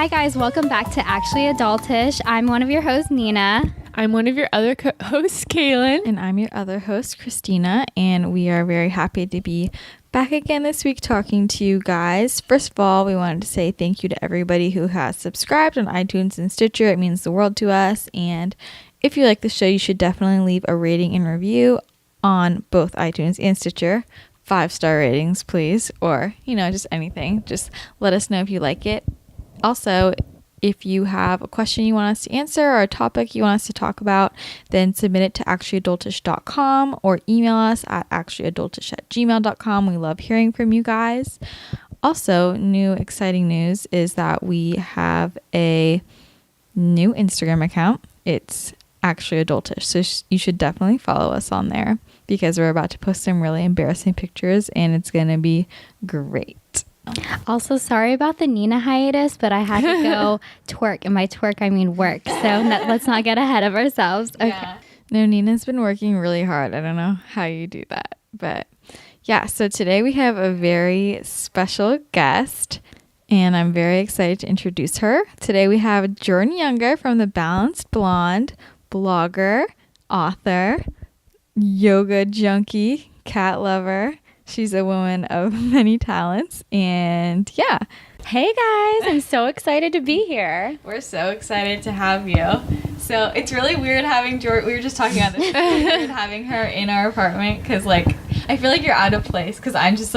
Hi guys, welcome back to Actually Adultish. I'm one of your hosts, Nina. I'm one of your other hosts, Kaylin. And I'm your other host, Christina. And we are very happy to be back again this week talking to you guys. First of all, we wanted to say thank you to everybody who has subscribed on iTunes and Stitcher. It means the world to us. And if you like the show, you should definitely leave a rating and review on both iTunes and Stitcher. 5-star ratings, please. Or, just anything. Just let us know if you like it. Also, if you have a question you want us to answer or a topic you want us to talk about, then submit it to actuallyadultish.com or email us at actuallyadultish@gmail.com. We love hearing from you guys. Also, new exciting news is that we have a new Instagram account. It's Actually Adultish. So you should definitely follow us on there because we're about to post some really embarrassing pictures and it's going to be great. Also, sorry about the Nina hiatus, but I had to go twerk. And by twerk, I mean work. So let's not get ahead of ourselves. Okay. Yeah. No, Nina's been working really hard. I don't know how you do that. But yeah, so today we have a very special guest. And I'm very excited to introduce her. Today we have Jordan Younger from The Balanced Blonde, blogger, author, yoga junkie, cat lover. She's a woman of many talents. And yeah. Hey guys, I'm so excited to be here. We're so excited to have you. So it's really weird having Jordan. We were just talking about this. It's really weird having her in our apartment because I feel like you're out of place because I'm just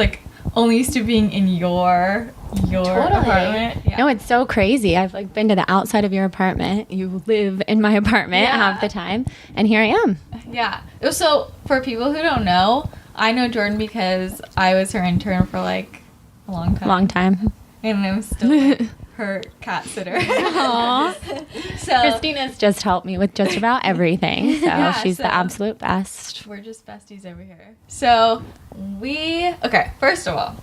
only used to being in your apartment. Yeah. No, it's so crazy. I've been to the outside of your apartment. You live in my apartment half the time, and here I am. Yeah. So for people who don't know, I know Jordan because I was her intern for a long time. And I'm still her cat sitter. Aww. So Christina's just helped me with just about everything. So she's the absolute best. We're just besties over here. So first of all,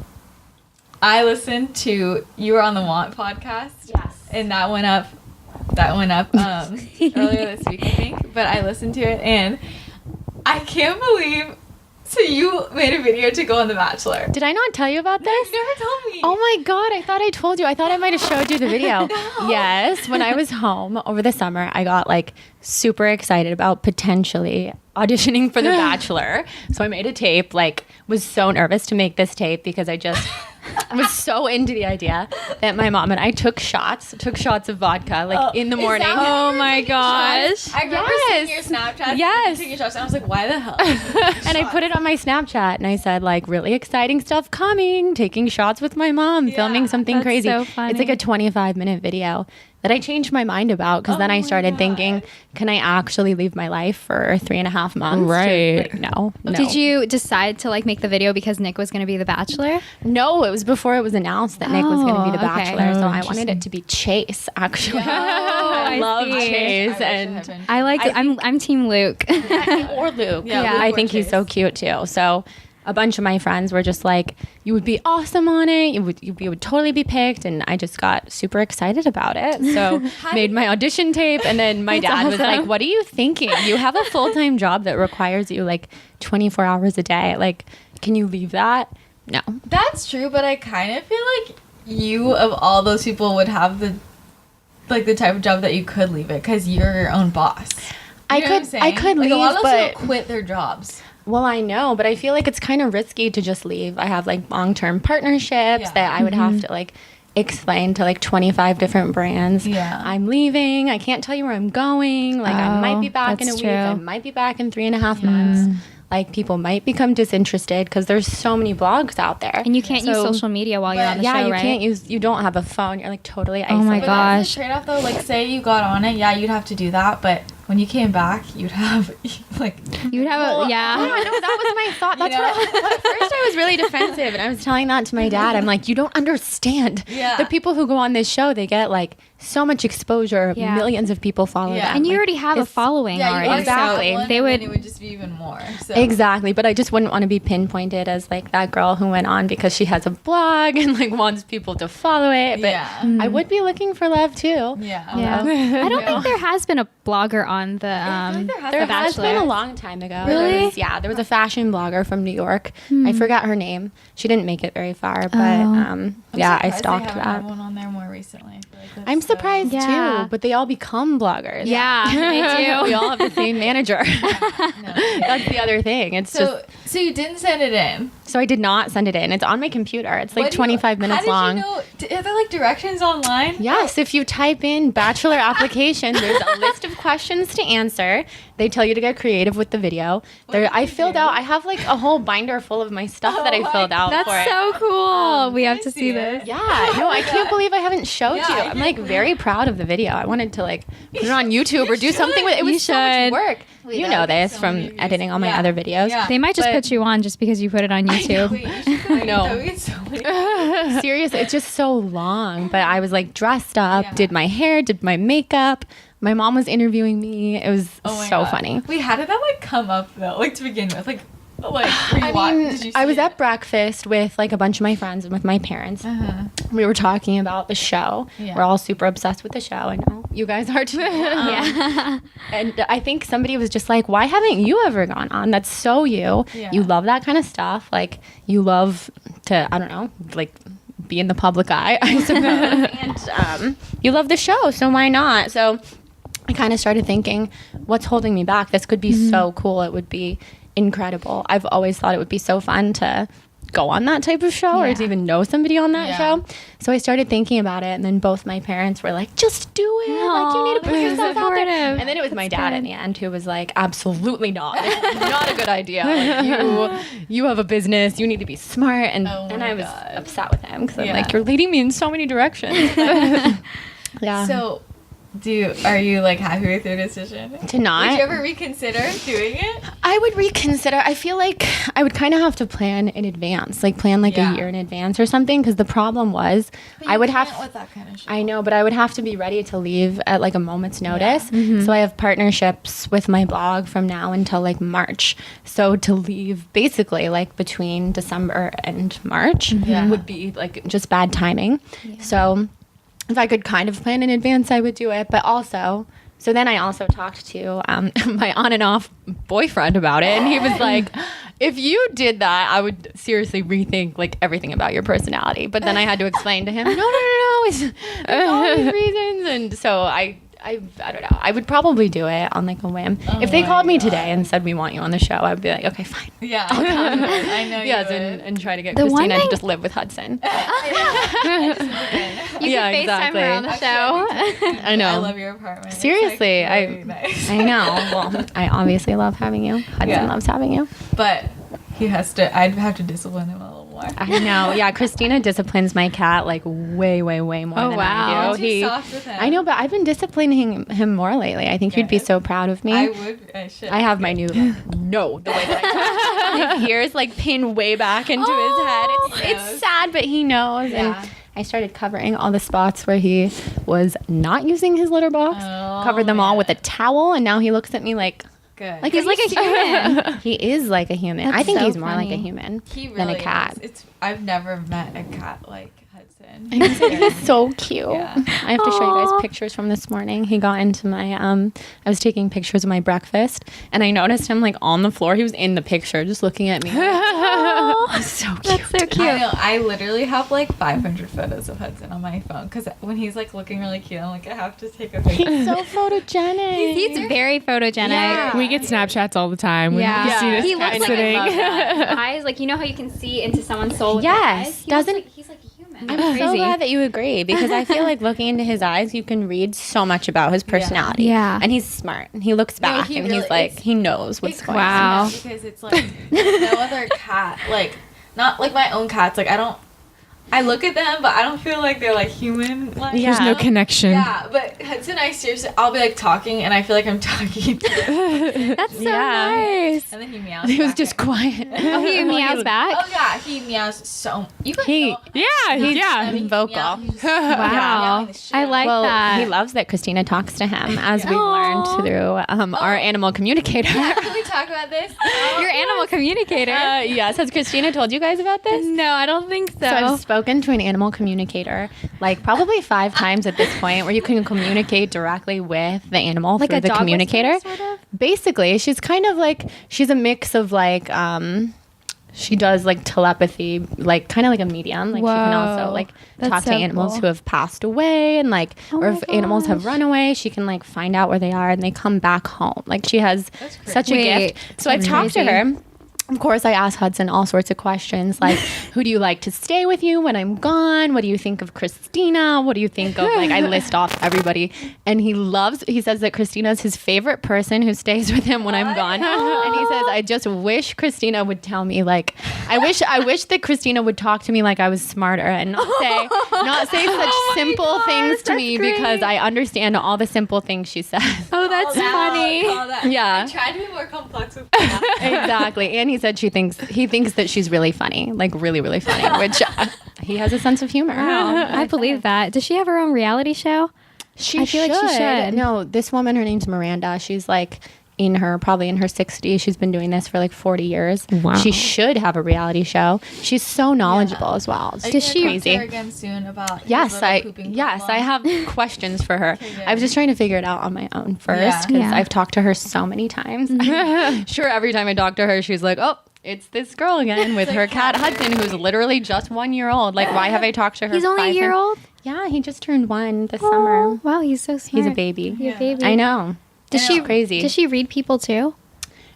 I listened to You Were on the Want podcast. Yes. And that went up earlier this week, I think. But I listened to it and I can't believe. So you made a video to go on The Bachelor. Did I not tell you about this? You never told me. Oh my God, I thought I told you. I thought I might have showed you the video. No. Yes, when I was home over the summer, I got super excited about potentially auditioning for The Bachelor. So I made a tape, was so nervous to make this tape because I just was so into the idea that my mom and I took shots of vodka in the morning. Oh my gosh. I remember seeing your Snapchat. Yes. Taking shots and I was like, why the hell? And I put it on my Snapchat and I said really exciting stuff coming, taking shots with my mom, filming something crazy. So funny. It's a 25-minute video that I changed my mind about because then I started thinking, can I actually leave my life for 3.5 months? Right. No. Did you decide to make the video because Nick was going to be The Bachelor? No, it was before it was announced that Nick was going to be The Bachelor. Okay. So I wanted it to be Chase, actually. I love see. Chase. And I'm Team Luke. or Luke. Yeah, Yeah, Luke I or think he's Chase. so cute too. So a bunch of my friends were just you would be awesome on it. You would totally be picked. And I just got super excited about it. So made my audition tape. And then my dad was like, what are you thinking? You have a full-time job that requires you 24 hours a day. Can you leave that? No. That's true, but I kind of feel like you, of all those people, would have the type of job that you could leave it because you're your own boss. You know what I'm saying? I could leave, a lot of those but people quit their jobs. Well, I know, but I feel it's kind of risky to just leave. I have long-term partnerships that I would have to explain to 25 different brands. Yeah. I'm leaving. I can't tell you where I'm going. I might be back in a week. I might be back in 3.5 months. People might become disinterested because there's so many blogs out there. And you can't use social media while you're on the show, right? Yeah, you can't use, you don't have a phone. You're totally isolated. Oh my gosh. That's the trade-off though, say you got on it, you'd have to do that, but when you came back, you'd have I know, that was my thought. That's what at first I was really defensive and I was telling that to my dad. I'm you don't understand. Yeah. The people who go on this show, they get so much exposure. Yeah. Millions of people follow them. And you already have a following already. Exactly. It would just be even more. So. Exactly. But I just wouldn't want to be pinpointed as that girl who went on because she has a blog and wants people to follow it. But I would be looking for love too. Yeah. I don't think there has been a blogger on the There The has been Bachelor. a long time ago. Really? There was a fashion blogger from New York. I forgot her name. She didn't make it very far, but I stalked that. Had one on there more recently. I'm surprised Yeah. too, but they all become bloggers. Yeah, they do. We all have the same manager. That's the other thing. It's So you didn't send it in. so I did not send it in. It's on my computer. It's like 25 minutes long. How did you know? Are there like directions online? Yes, if you type in bachelor application, there's a list of questions to answer. They tell you to get creative with the video. I filled out. I have like a whole binder full of my stuff that I filled out That's for it. so cool. We have to see it. this. Yeah, no, I can't believe I haven't showed Yeah, you. I I'm can't like very proud of the video. I wanted to like put it on YouTube or do something with it. It was so much work. Wait, You that know would be this so from many views. editing all my Yeah. other videos. Yeah. They might just But- put you on just because you put it on YouTube. Wait, you should I know. That would get so many. Seriously, it's just so long. But I was like dressed up, Yeah. did my hair, did my makeup. My mom was interviewing me. It was Oh my so God. funny. Wait, how did that like come up though? Like to begin with, like were you did you I was see at it? breakfast with like a bunch of my friends and with my parents. We were talking about the show. Yeah. We're all super obsessed with the show. I know you guys are too. Yeah. And I think somebody was just like, why haven't you ever gone on? That's so you. Yeah. You love that kind of stuff. Like, you love to, I don't know, like be in the public eye, I suppose. And you love the show, so why not? So I kind of started thinking, what's holding me back? This could be so cool. It would be incredible. I've always thought it would be so fun to go on that type of show or to even know somebody on that Yeah. show. So I started thinking about it, and then both my parents were like, just do it. Like, you need to put Aw, yourself out there. supportive. And then it was my dad good. in the end who was like, absolutely not. It's not a good idea. Like, you have a business. You need to be smart. And Oh then my I was God. upset with him because I'm Yeah. like, you're leading me in so many directions. Yeah. So, are you like happy with your decision? to not. Would you ever reconsider doing it? I would reconsider. I feel like I would kind of have to plan in advance, like plan like Yeah. a year in advance or something. Because the problem was, I would have. with that kind of shit. I know, but I would have to be ready to leave at like a moment's notice. So I have partnerships with my blog from now until like March. So to leave basically like between December and March Yeah. would be like just bad timing. So if I could kind of plan in advance, I would do it. But also, so then I also talked to my on and off boyfriend about it. And he was like, if you did that, I would seriously rethink like everything about your personality. But then I had to explain to him, no, it's there's all these reasons. And so I don't know. I would probably do it on like a whim. If they my called me God. today and said, we want you on the show, I would be like, okay, fine. Yeah, I know. Yes, you and try to get The one Christina to thing- just live with Hudson. You Yeah, can FaceTime exactly. her on the show. I know. I love your apartment. It's, Seriously, like, very nice. I know. Well, I obviously love having you. Hudson Yeah. loves having you. But he has to. I'd have to discipline him a little more. I know. Yeah, Christina disciplines my cat like way more Oh, than wow. I do. Too soft with him. I know, but I've been disciplining him more lately. I think you'd be Good. so proud of me. I would. I should. I have my new no, the way that I talk. His ears like pinned way back into his head. It's sad, but he knows. Yeah. And I started covering all the spots where he was not using his litter box. Oh, Covered them all yeah. with a towel, and now he looks at me like Good. Like He's like a human. he is like a human. That's I think so he's more like a funny. human He really than a cat. is. I've never met a cat like Hudson. He's so cute. Yeah. I have to show you Aw. guys pictures from this morning. He got into my I was taking pictures of my breakfast, and I noticed him like on the floor. He was in the picture just looking at me. He's so cute. That's so cute. I know. I literally have like 500 photos of Hudson on my phone because when he's like looking really cute, I'm like, I have to take a picture. He's so photogenic. He's very photogenic. Yeah. We get Snapchats all the time. Yeah. We see this He cat looks like sitting. eyes, like you know how you can see into someone's soul. With Yes. their eyes? Doesn't- he's like a human? I'm Crazy. so glad that you agree because I feel like looking into his eyes, you can read so much about his personality. Yeah. And he's smart and he looks No, back he and really- he's like, it's- he knows what's It going creeps me on. Wow. out because it's like no other cat, like not like my own cats. Like I look at them, but I don't feel like they're like human. Like, Yeah. There's no connection. Yeah, but Hudson, I seriously, I'll be like talking, and I feel like I'm talking to him, That's so Yeah. nice. and then he meows. He was back just at me. quiet. Oh, he meows back. Oh yeah, he meows so. You guys He- know. Yeah, yeah. I mean, vocal. meow- he's just Wow. meowing the shit I out of like me. Well, that. he loves that Christina talks to him, as we Aw. learned through our animal communicator. Can we talk about this? Your animal communicator. Yes, has Christina told you guys about this? No, I don't think so. So I've spoken to an animal communicator like probably 5 times at this point, where you can communicate directly with the animal Like through a the dog communicator. whisperer, sort of? Basically, she's kind of like, she's a mix of like, she does like telepathy, like kind of like a medium. Like she can also Whoa. like That's talk to so animals cool. who have passed away, and like, Oh or my if animals have gosh. run away, she can like find out where they are and they come back home. Like she has such a Wait, gift. So I've talked to crazy. her. Of course, I asked Hudson all sorts of questions like, who do you like to stay with you when I'm gone? What do you think of Christina? What do you think of, like, I list off everybody. And he says that Christina is his favorite person who stays with him when I'm gone. And he says, I just wish Christina would tell me, like, I wish that Christina would talk to me like I was smarter and not say such simple things to me, because I understand all the simple things she says. Oh, that's funny. Yeah. Try to be more complex with Exactly. And he said he thinks that she's really funny, like really, really funny, which he has a sense of humor. I believe that. Does she have her own reality show? She I feel like she should. No, this woman, her name's Miranda. She's like probably in her 60s. She's been doing this for like 40 years. Wow. She should have a reality show. She's so knowledgeable as well. It's Does she- crazy? again soon about Yes, I have questions for her. I was just trying to figure it out on my own first, because Yeah. I've talked to her so many times. Sure, every time I talk to her, she's like, "Oh, it's this girl again with her cat Hudson, who's literally just 1 year old. Like, why have I talked to her? He's only a 5 year times?" old? Yeah, he just turned 1 this summer. Oh, wow, he's so smart. He's a baby. He's a baby. I know. Does she Crazy. Does she read people too?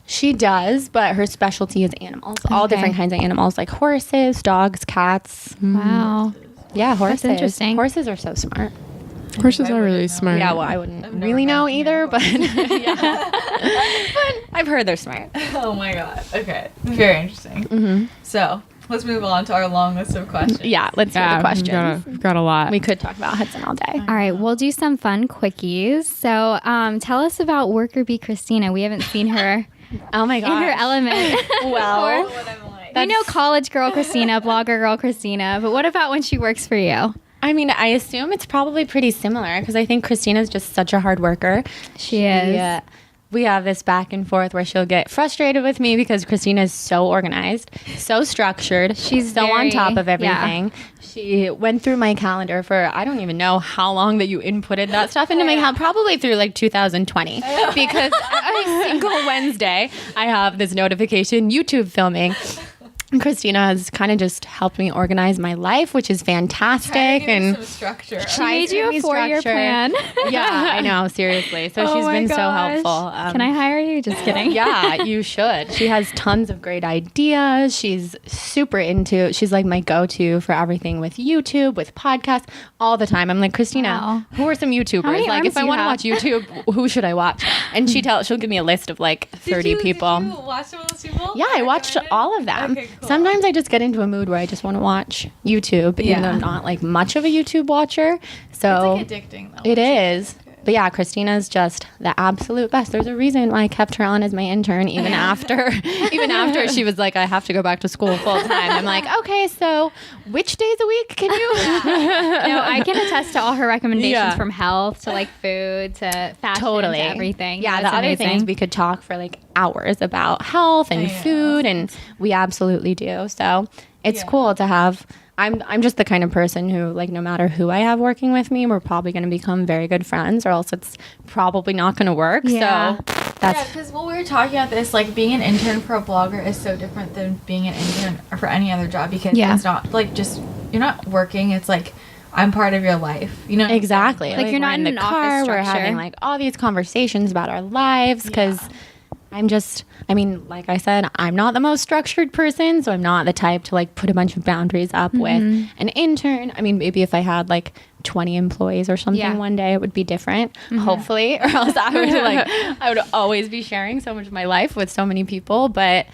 She does, but her specialty is animals. All Okay. different kinds of animals, like horses, dogs, cats. Wow. Yeah, horses. interesting. Horses are so smart. Horses are really smart. Yeah, well, I wouldn't really know either, but yeah. But I've heard they're smart. Oh my god. Okay. Very interesting. So let's move on to our long list of questions. Yeah, let's hear the questions. We've got a lot. We could talk about Hudson all day. All right, we'll do some fun quickies. So, tell us about Worker Bee Christina. We haven't seen her Oh my in her god. element. Well, What I'm like. We know college girl Christina, blogger girl Christina, but what about when she works for you? I mean, I assume it's probably pretty similar, because I think Christina's just such a hard worker. She is. Yeah. We have this back and forth where she'll get frustrated with me because Christina is so organized, so structured. She's so on very- top of yeah. everything. She went through my calendar for, I don't even know how long that you inputted that stuff into my calendar, probably through like 2020. Because every single Wednesday, I have this notification, YouTube filming. And Christina has kind of just helped me organize my life, which is fantastic. And some structure. She made you a 4-year plan. Yeah, I know, seriously. So Oh she's my been so gosh. helpful. Can I hire you? Just kidding. Yeah, you should. She has tons of great ideas. She's she's like my go-to for everything with YouTube, with podcasts, all the time. I'm like, Christina, Wow. who are some YouTubers? many Like, if arms I do you want to have? watch YouTube, who should I watch? And she'll give me a list of like 30 people. Did you watch some of those people? Yeah, I watched all of them. Okay, cool. Sometimes I just get into a mood where I just want to watch YouTube, even though I'm not like much of a YouTube watcher. So It's like addicting though. it is. But yeah, Christina's just the absolute best. There's a reason why I kept her on as my intern even after she was like, I have to go back to school full time. I'm like, okay, so which days a week can you? No, I can attest to all her recommendations Yeah. from health to like food to fashion Totally. to everything. Yeah, That's the other amazing. things we could talk for like hours about health and food, and we absolutely do. So it's cool to have. I'm just the kind of person who, like, no matter who I have working with me, we're probably going to become very good friends, or else it's probably not going to work. Yeah. So Yeah, that's because when we were talking about this, like being an intern for a blogger is so different than being an intern for any other job, because Yeah. it's not like just you're not working. It's like I'm part of your life. You know what I'm saying? exactly Like, you're we're not in in the an office car. We're structure. having like all these conversations about our lives because. I mean, like I said, I'm not the most structured person, so I'm not the type to like put a bunch of boundaries up with an intern. I mean, maybe if I had like 20 employees or something Yeah. one day, it would be different, hopefully, or else I would always be sharing so much of my life with so many people. But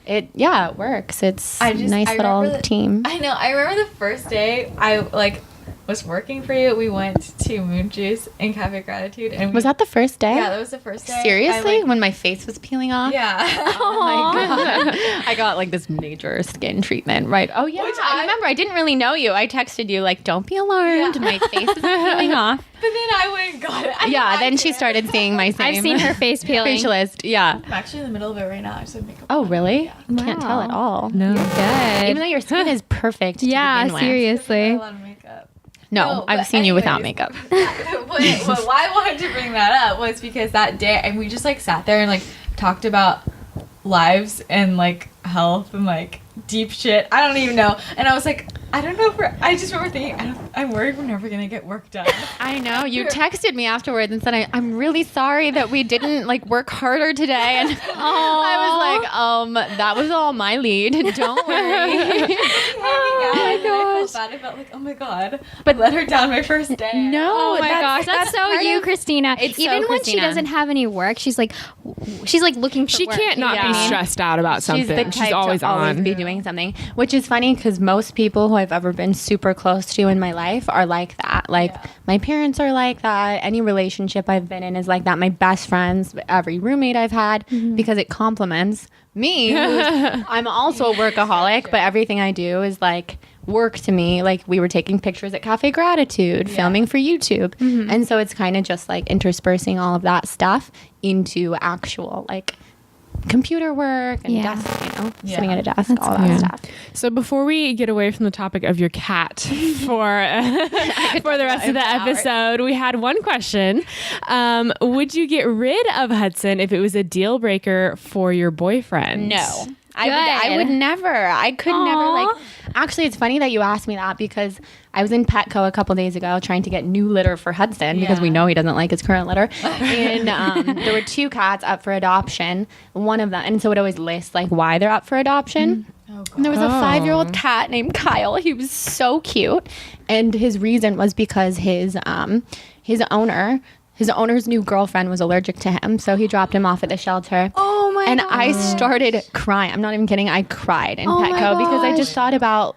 it works. It's a nice little remember team. I know. I remember the first day I like was working for you, we went to Moon Juice and Cafe Gratitude. And Was that the first day? Yeah, that was the first day. Seriously? When my face was peeling off? Yeah. Oh my God. I got like this major skin treatment, right? Oh yeah. I remember. I didn't really know you. I texted you like, don't be alarmed. Yeah. My face is peeling off. But then I went and got it. Then she started seeing my same. I've seen her face peeling. Facialist. Yeah. I'm actually in the middle of it right now. I just have makeup. Oh really? Yeah. Can't tell at all. No. Good. Even though your skin is perfect. to Yeah, begin with. I seriously. have a lot of makeup. No, I've but seen you without anyways, makeup. Why I wanted to bring that up was because that day, and we just like sat there and like talked about lives and like health and like deep shit. I don't even know. And I was like, I don't know if I just remember thinking, I'm worried we're never gonna get work done. I know. You texted me afterwards and said, I'm really sorry that we didn't like work harder today. And I was like, that was all my lead. Don't worry. Oh my gosh. I felt like, oh my God. But let her down my first day. No, Oh my gosh, that's so part you, of- Christina. It's Even so when she Christina. doesn't have any work, she's like looking for She work. can't not Yeah. be stressed out about something. She's the type She's always to always on. be doing something, which is funny because most people who I've ever been super close to in my life are like that. Like my parents are like that. Any relationship I've been in is like that. My best friends, every roommate I've had, because it complements me. I'm also a workaholic, but everything I do is like work to me. Like we were taking pictures at Cafe Gratitude, filming for YouTube. And so it's kind of just like interspersing all of that stuff into actual like computer work and Yeah. desk, sitting at a desk, all fun. that stuff. So before we get away from the topic of your cat for the rest of the episode, we had one question. Would you get rid of Hudson if it was a deal breaker for your boyfriend? No. I would never. I could never like. Actually, it's funny that you asked me that because I was in Petco a couple days ago trying to get new litter for Hudson because we know he doesn't like his current litter. And there were 2 cats up for adoption. One of them, and so it always lists like why they're up for adoption. And there was a 5-year-old cat named Kyle. He was so cute, and his reason was because his owner's new girlfriend was allergic to him, so he dropped him off at the shelter. Oh my And gosh. I started crying. I'm not even kidding. I cried in Oh my Petco because I gosh. just thought about,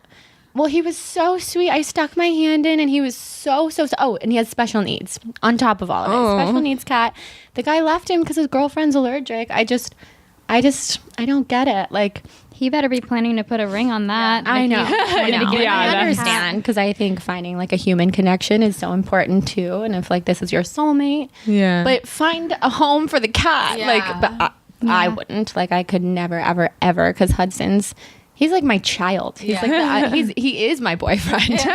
well, he was so sweet. I stuck my hand in and he was so. Oh, and he has special needs on top of all of it. Special needs cat. The guy left him because his girlfriend's allergic. I don't get it. Like, He better be planning to put a ring on that. I know. wanted to get Yeah, I that's- understand because I think finding like a human connection is so important too. And if like this is your soulmate, Yeah. but find a home for the cat. Yeah. Like, but I wouldn't. Like, I could never, ever, ever. Because he's like my child. He's like he is my boyfriend. Like,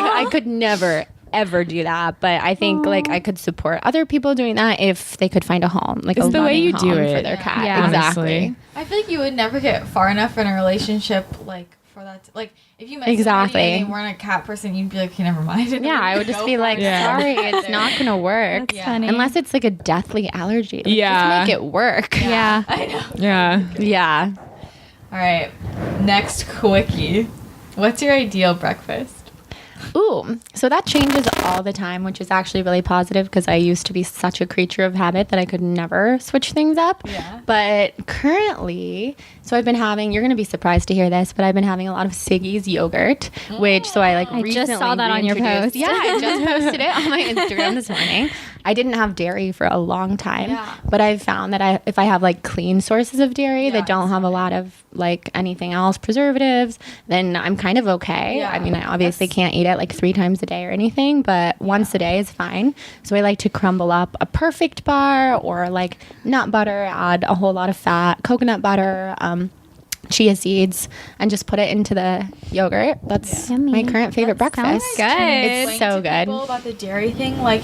I could never ever do that. But I think like I could support other people doing that if they could find a home, like It's a the way loving you do home it. for their cat. Yeah. Exactly. Honestly. I feel like you would never get far enough in a relationship like for that. Like if you met Exactly. somebody and they weren't a cat person, you'd be like, okay, never mind. And Yeah, I would just be like, sorry, it's not gonna work. Yeah. funny. Unless it's like a deathly allergy. Like, Yeah. just make it work. Yeah. I know. Yeah. Yeah. All right, next quickie. What's your ideal breakfast? Ooh, so that changes all the time, which is actually really positive because I used to be such a creature of habit that I could never switch things up. Yeah. But currently, so I've been having, you're going to be surprised to hear this, but I've been having a lot of Siggy's yogurt, which, so I like I just recently saw that on your reintroduced- post. Yeah, I just posted it on my Instagram this morning. I didn't have dairy for a long time, Yeah. but I've found that if I have like clean sources of dairy that don't have a lot of like anything else, preservatives, then I'm kind of okay. Yeah. I mean, I obviously can't eat it like 3 times a day or anything, but once a day is fine. So I like to crumble up a perfect bar or like nut butter, add a whole lot of fat, coconut butter, chia seeds, and just put it into the yogurt. That's Yummy. my current favorite That sounds breakfast. good. It's so Explain to good. people about the dairy thing, like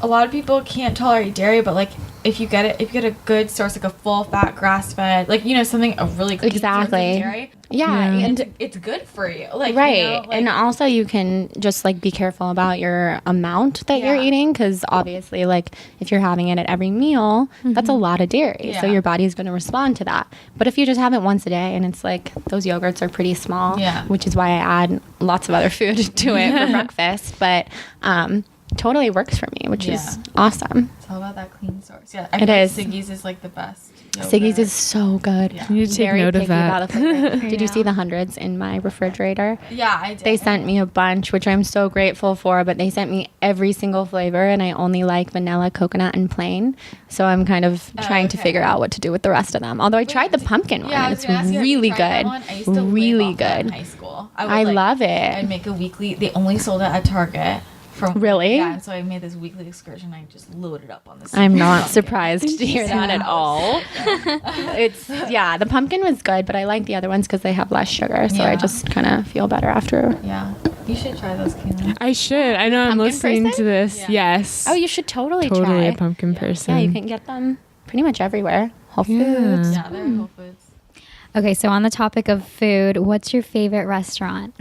a lot of people can't tolerate dairy, but like if you get a good source, like a full fat grass fed, like something a really clean source of Exactly. dairy, Yeah, and it's good for you. Like right, and also you can just like be careful about your amount that you're Yeah. eating because obviously like if you're having it at every meal, that's a lot of dairy, so Yeah. your body's going to respond to that. But if you just have it once a day, and it's like those yogurts are pretty small, Yeah. which is why I add lots of other food to it for breakfast, but totally works for me, which is Yeah. awesome. It's all about that clean source. Yeah, I It feel like is. Siggy's is like the best. Siggy's is so good. You need to take Very note of picky that. about the flavor. Did you see the hundreds in my refrigerator? Yeah, I did. They sent me a bunch, which I'm so grateful for, but they sent me every single flavor, and I only like vanilla, coconut, and plain. So I'm kind of trying to figure out what to do with the rest of them. Although I tried the pumpkin one, and it's really good. I used to Really live off that in good. high school. I love it. I'd make a weekly. They only sold it at Target. Really? Yeah, and so I made this weekly excursion. I just loaded up on this. I'm not pumpkin. surprised to hear that at all. The pumpkin was good, but I like the other ones because they have less sugar, so I Yeah. just kind of feel better after. Yeah, you should try those, Kayla. I should. I know I'm Pumpkin listening person? to this. Yeah. Yes. Oh, you should totally totally try. a pumpkin person. Yeah, you can get them pretty much everywhere. Whole Yeah. Foods. Yeah, they're at Whole Foods. Okay, so on the topic of food, what's your favorite restaurant?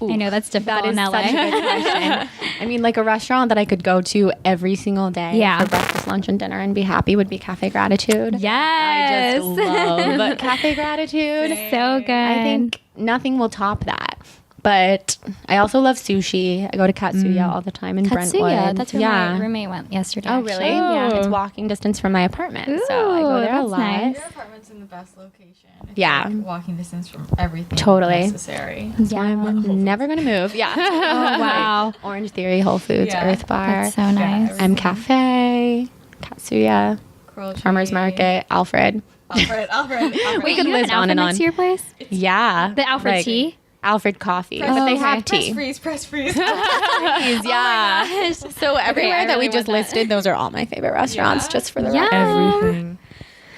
I know that's difficult That is in LA. such a good question. I mean, like a restaurant that I could go to every single day Yeah. for breakfast, lunch, and dinner and be happy would be Cafe Gratitude. Yes. I just love Cafe Gratitude. So good. I think nothing will top that. But I also love sushi. I go to Katsuya all the time in Brentwood. Katsuya, that's where my roommate went yesterday. Oh, really? actually. Yeah, it's Oh. walking distance from my apartment. So I go there a Ooh, lot. that's nice. Your apartment's in the best location. It's Yeah. like walking distance from everything. Totally. Necessary. So I'm never going to move. Yeah. Oh, wow. Orange Theory, Whole Foods, Yeah. Earth Bar, That's so nice. everything. M Cafe, Katsuya, Curl Farmers Tree. Market, Alfred. Alfred. We could You have list an on and Alfred on. next to your place? Yeah. The Alfred like tea? Alfred coffee. Press- but they okay. have Press tea. freeze. Please, yeah. So everywhere I that we really just want that. listed, those are all my favorite restaurants, Yeah. just for the Yeah. record. Everything.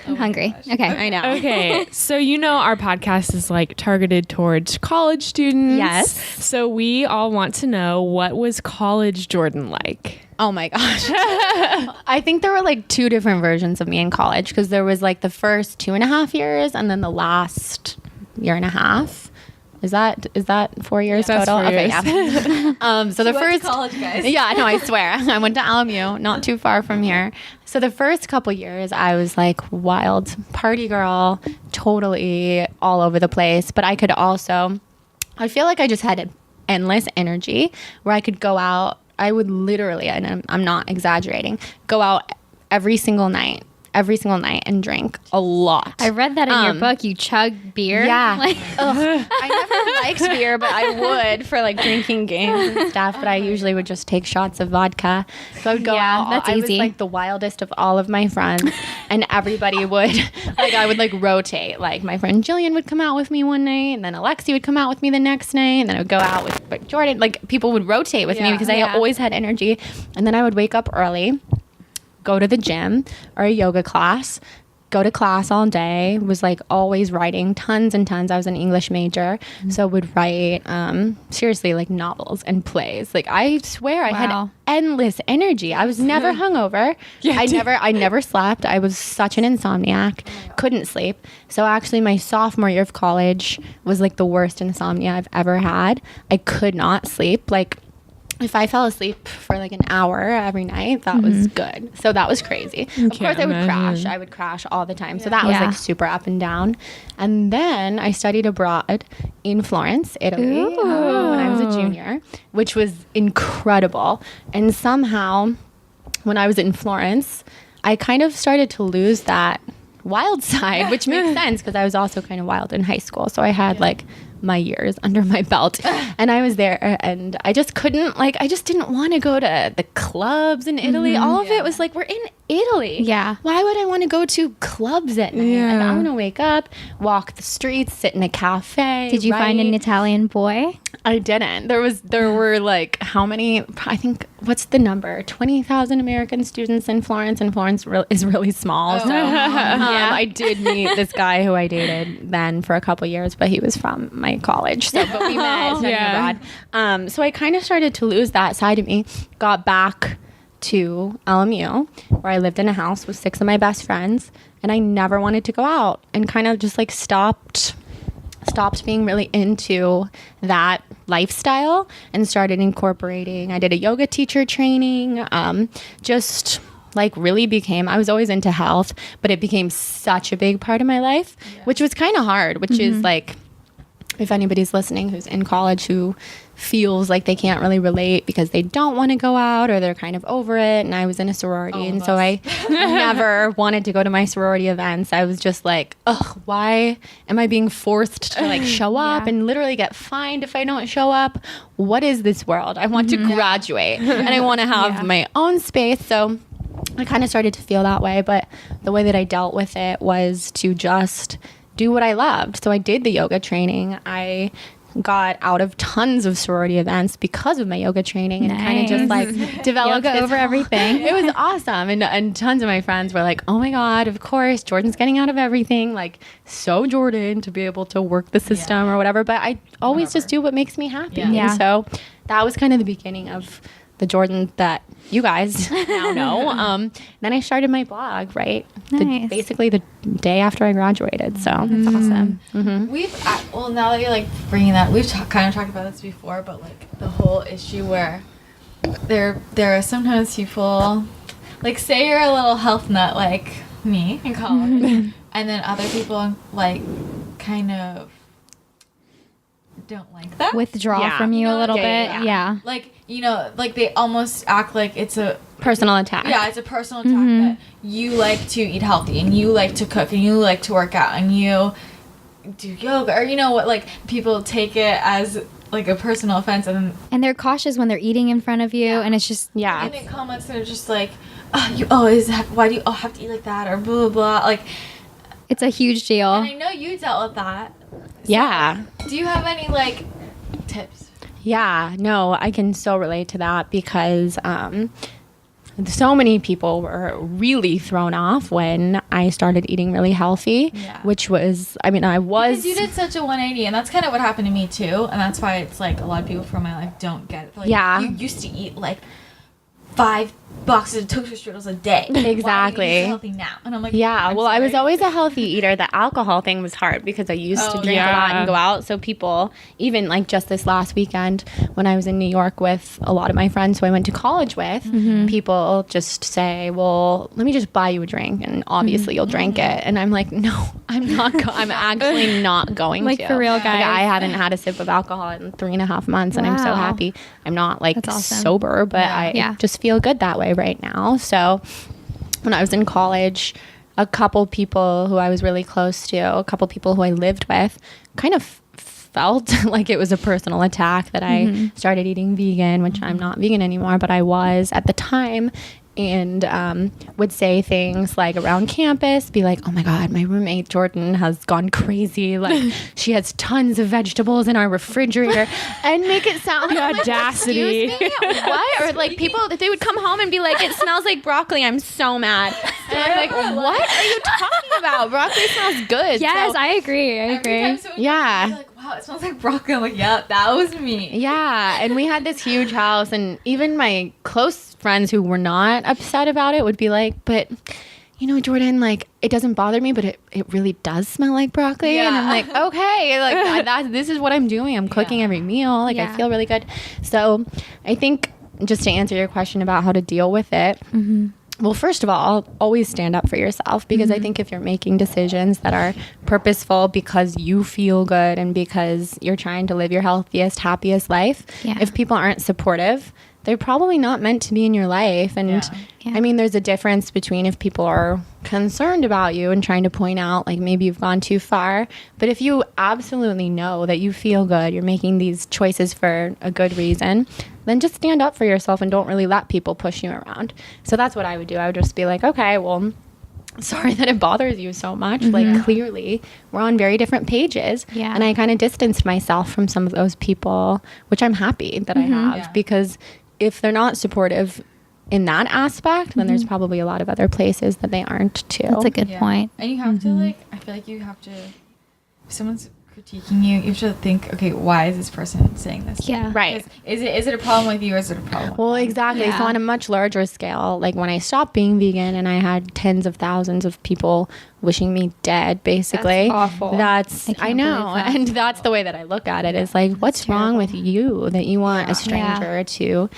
I'm hungry. Okay. I know. Okay, so you know our podcast is like targeted towards college students. Yes. So we all want to know, what was college Jordan like? Oh my gosh. I think there were like two different versions of me in college, because there was like the first 2.5 years and then the last year and a half. Is that 4 years That's total? 4 years. Yeah. So the Went to first college, guys. Yeah, no, I swear. I went to LMU, not too far from here. So the first couple years, I was like wild party girl, totally all over the place. But I could also, I feel like I just had endless energy where I could go out. I would literally, and I'm not exaggerating, go out every single night and drink a lot. I read that in your book. You chug beer. Yeah. Like, I never liked beer, but I would for like drinking games and stuff. But I usually would just take shots of vodka. So I would go Yeah, out. that's I easy. was like the wildest of all of my friends, and everybody would I would like rotate. Like my friend Jillian would come out with me one night, and then Alexi would come out with me the next night, and then I would go out with Jordan. Like people would rotate with me Yeah. because I always had energy. And then I would wake up early, go to the gym or a yoga class, go to class all day, was like always writing tons and tons. I was an English major, so would write seriously like novels and plays. Like I swear I Wow. had endless energy. I was never hungover. I never slept. I was such an insomniac. Couldn't sleep. So actually my sophomore year of college was like the worst insomnia I've ever had. I could not sleep. Like if I fell asleep for like an hour every night, that was good. So that was crazy. Of course, I would crash. imagine. I would crash all the time. So that was Yeah. like super up and down. And then I studied abroad in Florence, Italy, when I was a junior, which was incredible. And somehow, when I was in Florence, I kind of started to lose that wild side, which makes sense because I was also kind of wild in high school. So I had like my years under my belt, and I was there, and I just couldn't, like, I just didn't want to go to the clubs in Italy. All of it was like, we're in Italy. Yeah. Why would I want to go to clubs at night? Yeah. Like, I want to wake up, walk the streets, sit in a cafe. did you find an write. Italian boy? I didn't. There were like how many? I think what's the number? 20,000 American students in Florence, and Florence is really small. So I did meet this guy who I dated then for a couple years, but he was from my college. So, but we met studying Yeah. abroad. So I kind of started to lose that side of me. Got back to LMU, where I lived in a house with 6 of my best friends, and I never wanted to go out, and kind of just like stopped being really into that lifestyle and started incorporating. I did a yoga teacher training, just like really became, I was always into health, but it became such a big part of my life, which was kind of hard, which is like, if anybody's listening who's in college who feels like they can't really relate because they don't want to go out or they're kind of over it. And I was in a sorority, and so I never wanted to go to my sorority events. I was just like, ugh, why am I being forced to like show up and literally get fined if I don't show up? What is this world? I want to graduate and I want to have my own space. So I kind of started to feel that way, but the way that I dealt with it was to just do what I loved. So I did the yoga training. I got out of tons of sorority events because of my yoga training and kind of just like developed yoga over everything. It was awesome. And tons of my friends were like, oh my God, of course, Jordan's getting out of everything. Like, so Jordan to be able to work the system or whatever. But I always just do what makes me happy. Yeah. And so that was kind of the beginning of the Jordan that you guys now know. Then I started my blog, right? Nice. Basically the day after I graduated. So that's awesome. We've well, now that you're like bringing that, we've kind of talked about this before, but like the whole issue where there are sometimes people, like say you're a little health nut like me in college, and then other people like kind of don't like that. Withdraw from you a little bit. Yeah. Like, you know, like they almost act like it's a Personal attack. Yeah, it's a personal attack that you like to eat healthy and you like to cook and you like to work out and you do yoga, or you know what, like people take it as like a personal offense, and they're cautious when they're eating in front of you, and it's just and they comments that are just like, why do you have to eat like that, or blah blah blah. Like, it's a huge deal. and I know you dealt with that. Yeah. Do you have any like tips? Yeah, no, I can so relate to that because so many people were really thrown off when I started eating really healthy, which was, I mean, I was... Because you did such a 180, and that's kind of what happened to me too, and that's why it's like a lot of people from my life don't get it. Like, you used to eat like 5 boxes of toaster strudels a day. Exactly. Why are you so healthy now? And I'm like, I was always a healthy eater. The alcohol thing was hard because I used to drink a lot and go out. So people, even like just this last weekend when I was in New York with a lot of my friends who I went to college with, people just say, well, let me just buy you a drink and obviously you'll drink it. And I'm like, no, I'm not. I'm actually not going like to. for real, guys. Like, I haven't had a sip of alcohol in 3.5 months and I'm so happy. I'm not like sober, but I just feel good that way right now. So when I was in college, a couple people who I was really close to, a couple people who I lived with, kind of felt like it was a personal attack that I started eating vegan, which I'm not vegan anymore, but I was at the time, and would say things like around campus, be like, oh my God, my roommate Jordan has gone crazy. Like, she has tons of vegetables in our refrigerator, and make it sound The like, audacity. excuse me? What? Or like people, they would come home and be like, it smells like broccoli. I'm so mad. And I'm like, what are you talking about? Broccoli smells good. Yes, So, I agree. I agree. Yeah. You're like, wow, it smells like broccoli. I'm like, yeah, that was me. Yeah, and we had this huge house, and even my close friends who were not upset about it would be like, but you know, Jordan, like, it doesn't bother me, but it really does smell like broccoli. And I'm like, okay, like this is what I'm doing. I'm cooking every meal. Like, I feel really good. So I think, just to answer your question about how to deal with it, well, first of all, always stand up for yourself, because I think if you're making decisions that are purposeful because you feel good and because you're trying to live your healthiest, happiest life, if people aren't supportive, they're probably not meant to be in your life. And I mean, there's a difference between if people are concerned about you and trying to point out, like, maybe you've gone too far. But if you absolutely know that you feel good, you're making these choices for a good reason, then just stand up for yourself and don't really let people push you around. So that's what I would do. I would just be like, okay, well, sorry that it bothers you so much. Like, clearly we're on very different pages. And I kind of distanced myself from some of those people, which I'm happy that I have, because if they're not supportive in that aspect, then there's probably a lot of other places that they aren't too. That's a good point. And you have to, like, I feel like you have to, if someone's critiquing you, you have to think, okay, why is this person saying this? Right. Is it a problem with you, or is it a problem? Well, exactly. So on a much larger scale, like when I stopped being vegan and I had tens of thousands of people wishing me dead, basically. That's awful. I know. And that's the way that I look at it. Is like, what's wrong with you that you want a stranger to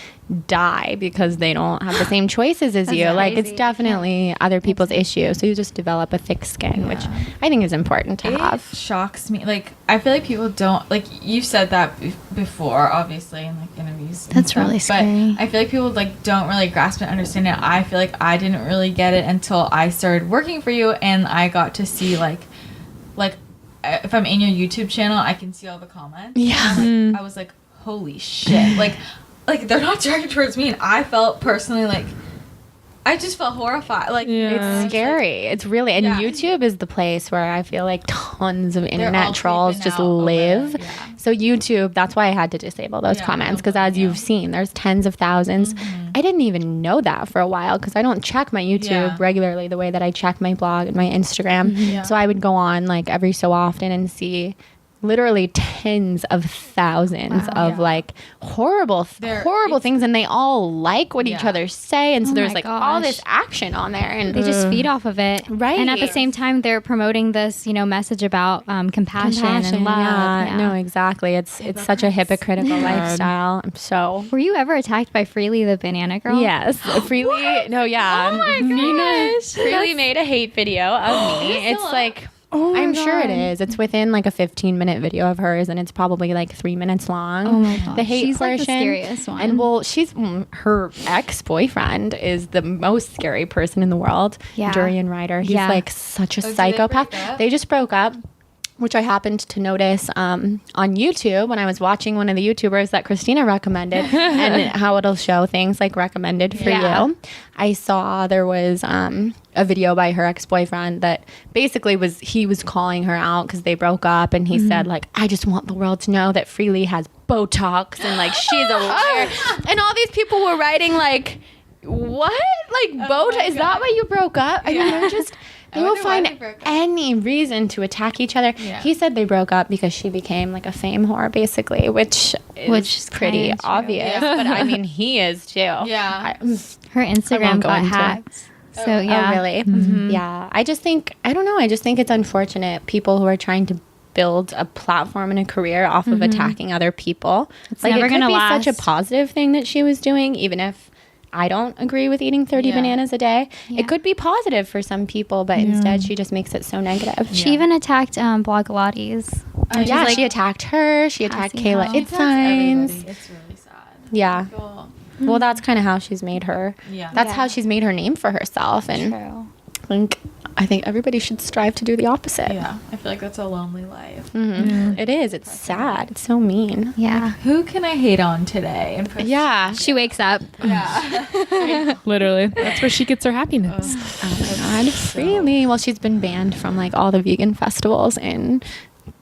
die because they don't have the same choices as you? Like, it's definitely other people's issue. So you just develop a thick skin, which I think is important to have. It shocks me. Like, I feel like people don't, like, you've said that before, obviously, in like interviews. That's really scary. But I feel like people like don't really grasp and understand it. I feel like I didn't really get it until I started working for you, and I got to see like if I'm in your YouTube channel, I can see all the comments. Yeah. And, like, I was like, holy shit. like they're not directed towards me, and I felt personally like I just felt horrified. Like, it's scary. It's really, and YouTube is the place where I feel like tons of internet trolls just live. So YouTube, that's why I had to disable those comments, because as you've seen, there's tens of thousands. I didn't even know that for a while because I don't check my YouTube regularly the way that I check my blog and my Instagram. So I would go on like every so often and see literally tens of thousands of like horrible things, and they all like what each other say, and so there's like all this action on there, and they just feed off of it, right? And at the same time, they're promoting this, message about compassion and love. No, exactly. It's such a hypocritical lifestyle. Were you ever attacked by Freely the banana girl? Yes, Freely. No, yeah. Oh my gosh. Freely made a hate video of me. It's like. I'm sure it is. It's within like a 15-minute video of hers, and it's probably like 3 minutes long. Oh my gosh. The hate she's portion. Like the scariest one. And well, her ex-boyfriend is the most scary person in the world. Yeah. Durian Ryder. He's like such a psychopath. They just broke up, which I happened to notice on YouTube when I was watching one of the YouTubers that Christina recommended and how it'll show things like recommended for you. I saw there was a video by her ex-boyfriend that basically he was calling her out because they broke up, and he said like, I just want the world to know that Freely has Botox and like she's a liar. And all these people were writing like, what? Like Botox? Is that why you broke up? I mean, they're just... They will find any reason to attack each other. Yeah. He said they broke up because she became like a fame whore, basically, which is pretty obvious. Yeah. But I mean, he is too. Yeah. Her Instagram got hacked. So yeah. Oh, really? Mm-hmm. Yeah. I just think it's unfortunate people who are trying to build a platform and a career off of attacking other people. It's like never gonna last. Such a positive thing that she was doing, even if I don't agree with eating 30 bananas a day. Yeah. It could be positive for some people, but instead she just makes it so negative. She even attacked Blogilates. She attacked her. She attacked Kayla Itzines. It's really sad. Yeah. Well, that's kind of how she's made her. Yeah. That's how she's made her name for herself. And I think everybody should strive to do the opposite. Yeah. I feel like that's a lonely life. Mm-hmm. Yeah. It is. It's sad. It's so mean. Yeah. Who can I hate on today? She wakes up. Yeah. Literally. That's where she gets her happiness. Oh my God. Really? Well, she's been banned from like all the vegan festivals in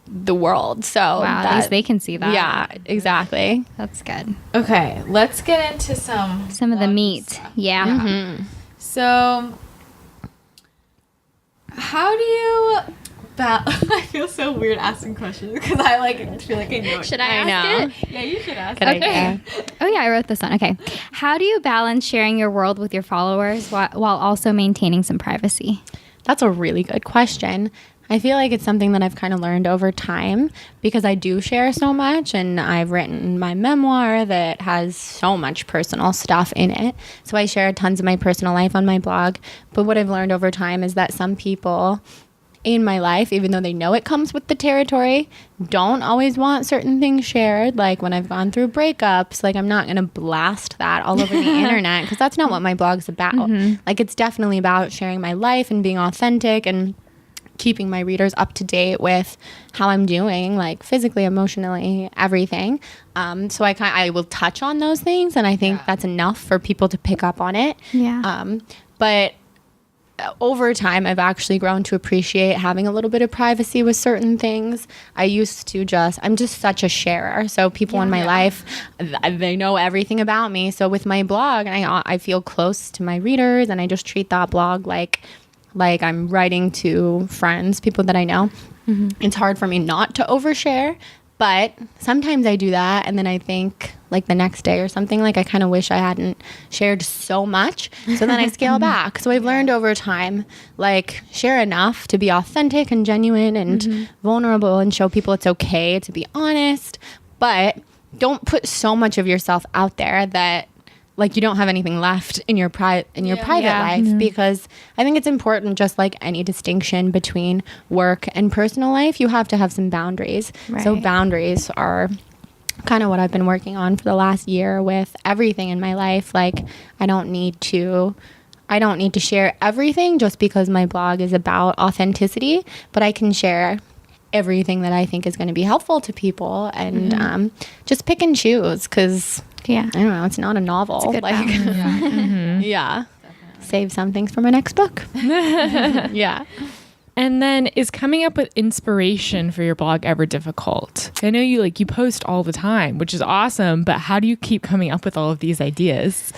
the world. So at least they can see that. Yeah, exactly. That's good. Okay. Let's get into some of the meat. Stuff. Yeah. Mm-hmm. So how do you I feel so weird asking questions because I feel like I know it. Should I ask it? Yeah, you should ask it. Okay. Oh yeah, I wrote this one. Okay. How do you balance sharing your world with your followers while also maintaining some privacy? That's a really good question. I feel like it's something that I've kind of learned over time because I do share so much, and I've written my memoir that has so much personal stuff in it. So I share tons of my personal life on my blog. But what I've learned over time is that some people in my life, even though they know it comes with the territory, don't always want certain things shared. Like when I've gone through breakups, like I'm not going to blast that all over the internet because that's not what my blog's about. Mm-hmm. Like it's definitely about sharing my life and being authentic and keeping my readers up to date with how I'm doing, like physically, emotionally, everything. So I will touch on those things, and I think that's enough for people to pick up on it. Yeah. But over time, I've actually grown to appreciate having a little bit of privacy with certain things. I'm just such a sharer. So people in my life, they know everything about me. So with my blog, I feel close to my readers, and I just treat that blog like I'm writing to friends, people that I know. Mm-hmm. It's hard for me not to overshare, But sometimes I do that, and then I think like the next day or something, like I kind of wish I hadn't shared so much. So then I scale back. So I've learned over time, like share enough to be authentic and genuine and vulnerable and show people it's okay to be honest. But don't put so much of yourself out there that like you don't have anything left in your private life, because I think it's important, just like any distinction between work and personal life, you have to have some boundaries. Right. So boundaries are kind of what I've been working on for the last year with everything in my life. Like I don't need to share everything just because my blog is about authenticity, but I can share everything that I think is going to be helpful to people, and just pick and choose, because I don't know, it's not a novel. It's a good like balance. Save some things for my next book. Yeah. And then, is coming up with inspiration for your blog ever difficult? I know you post all the time, which is awesome, but how do you keep coming up with all of these ideas?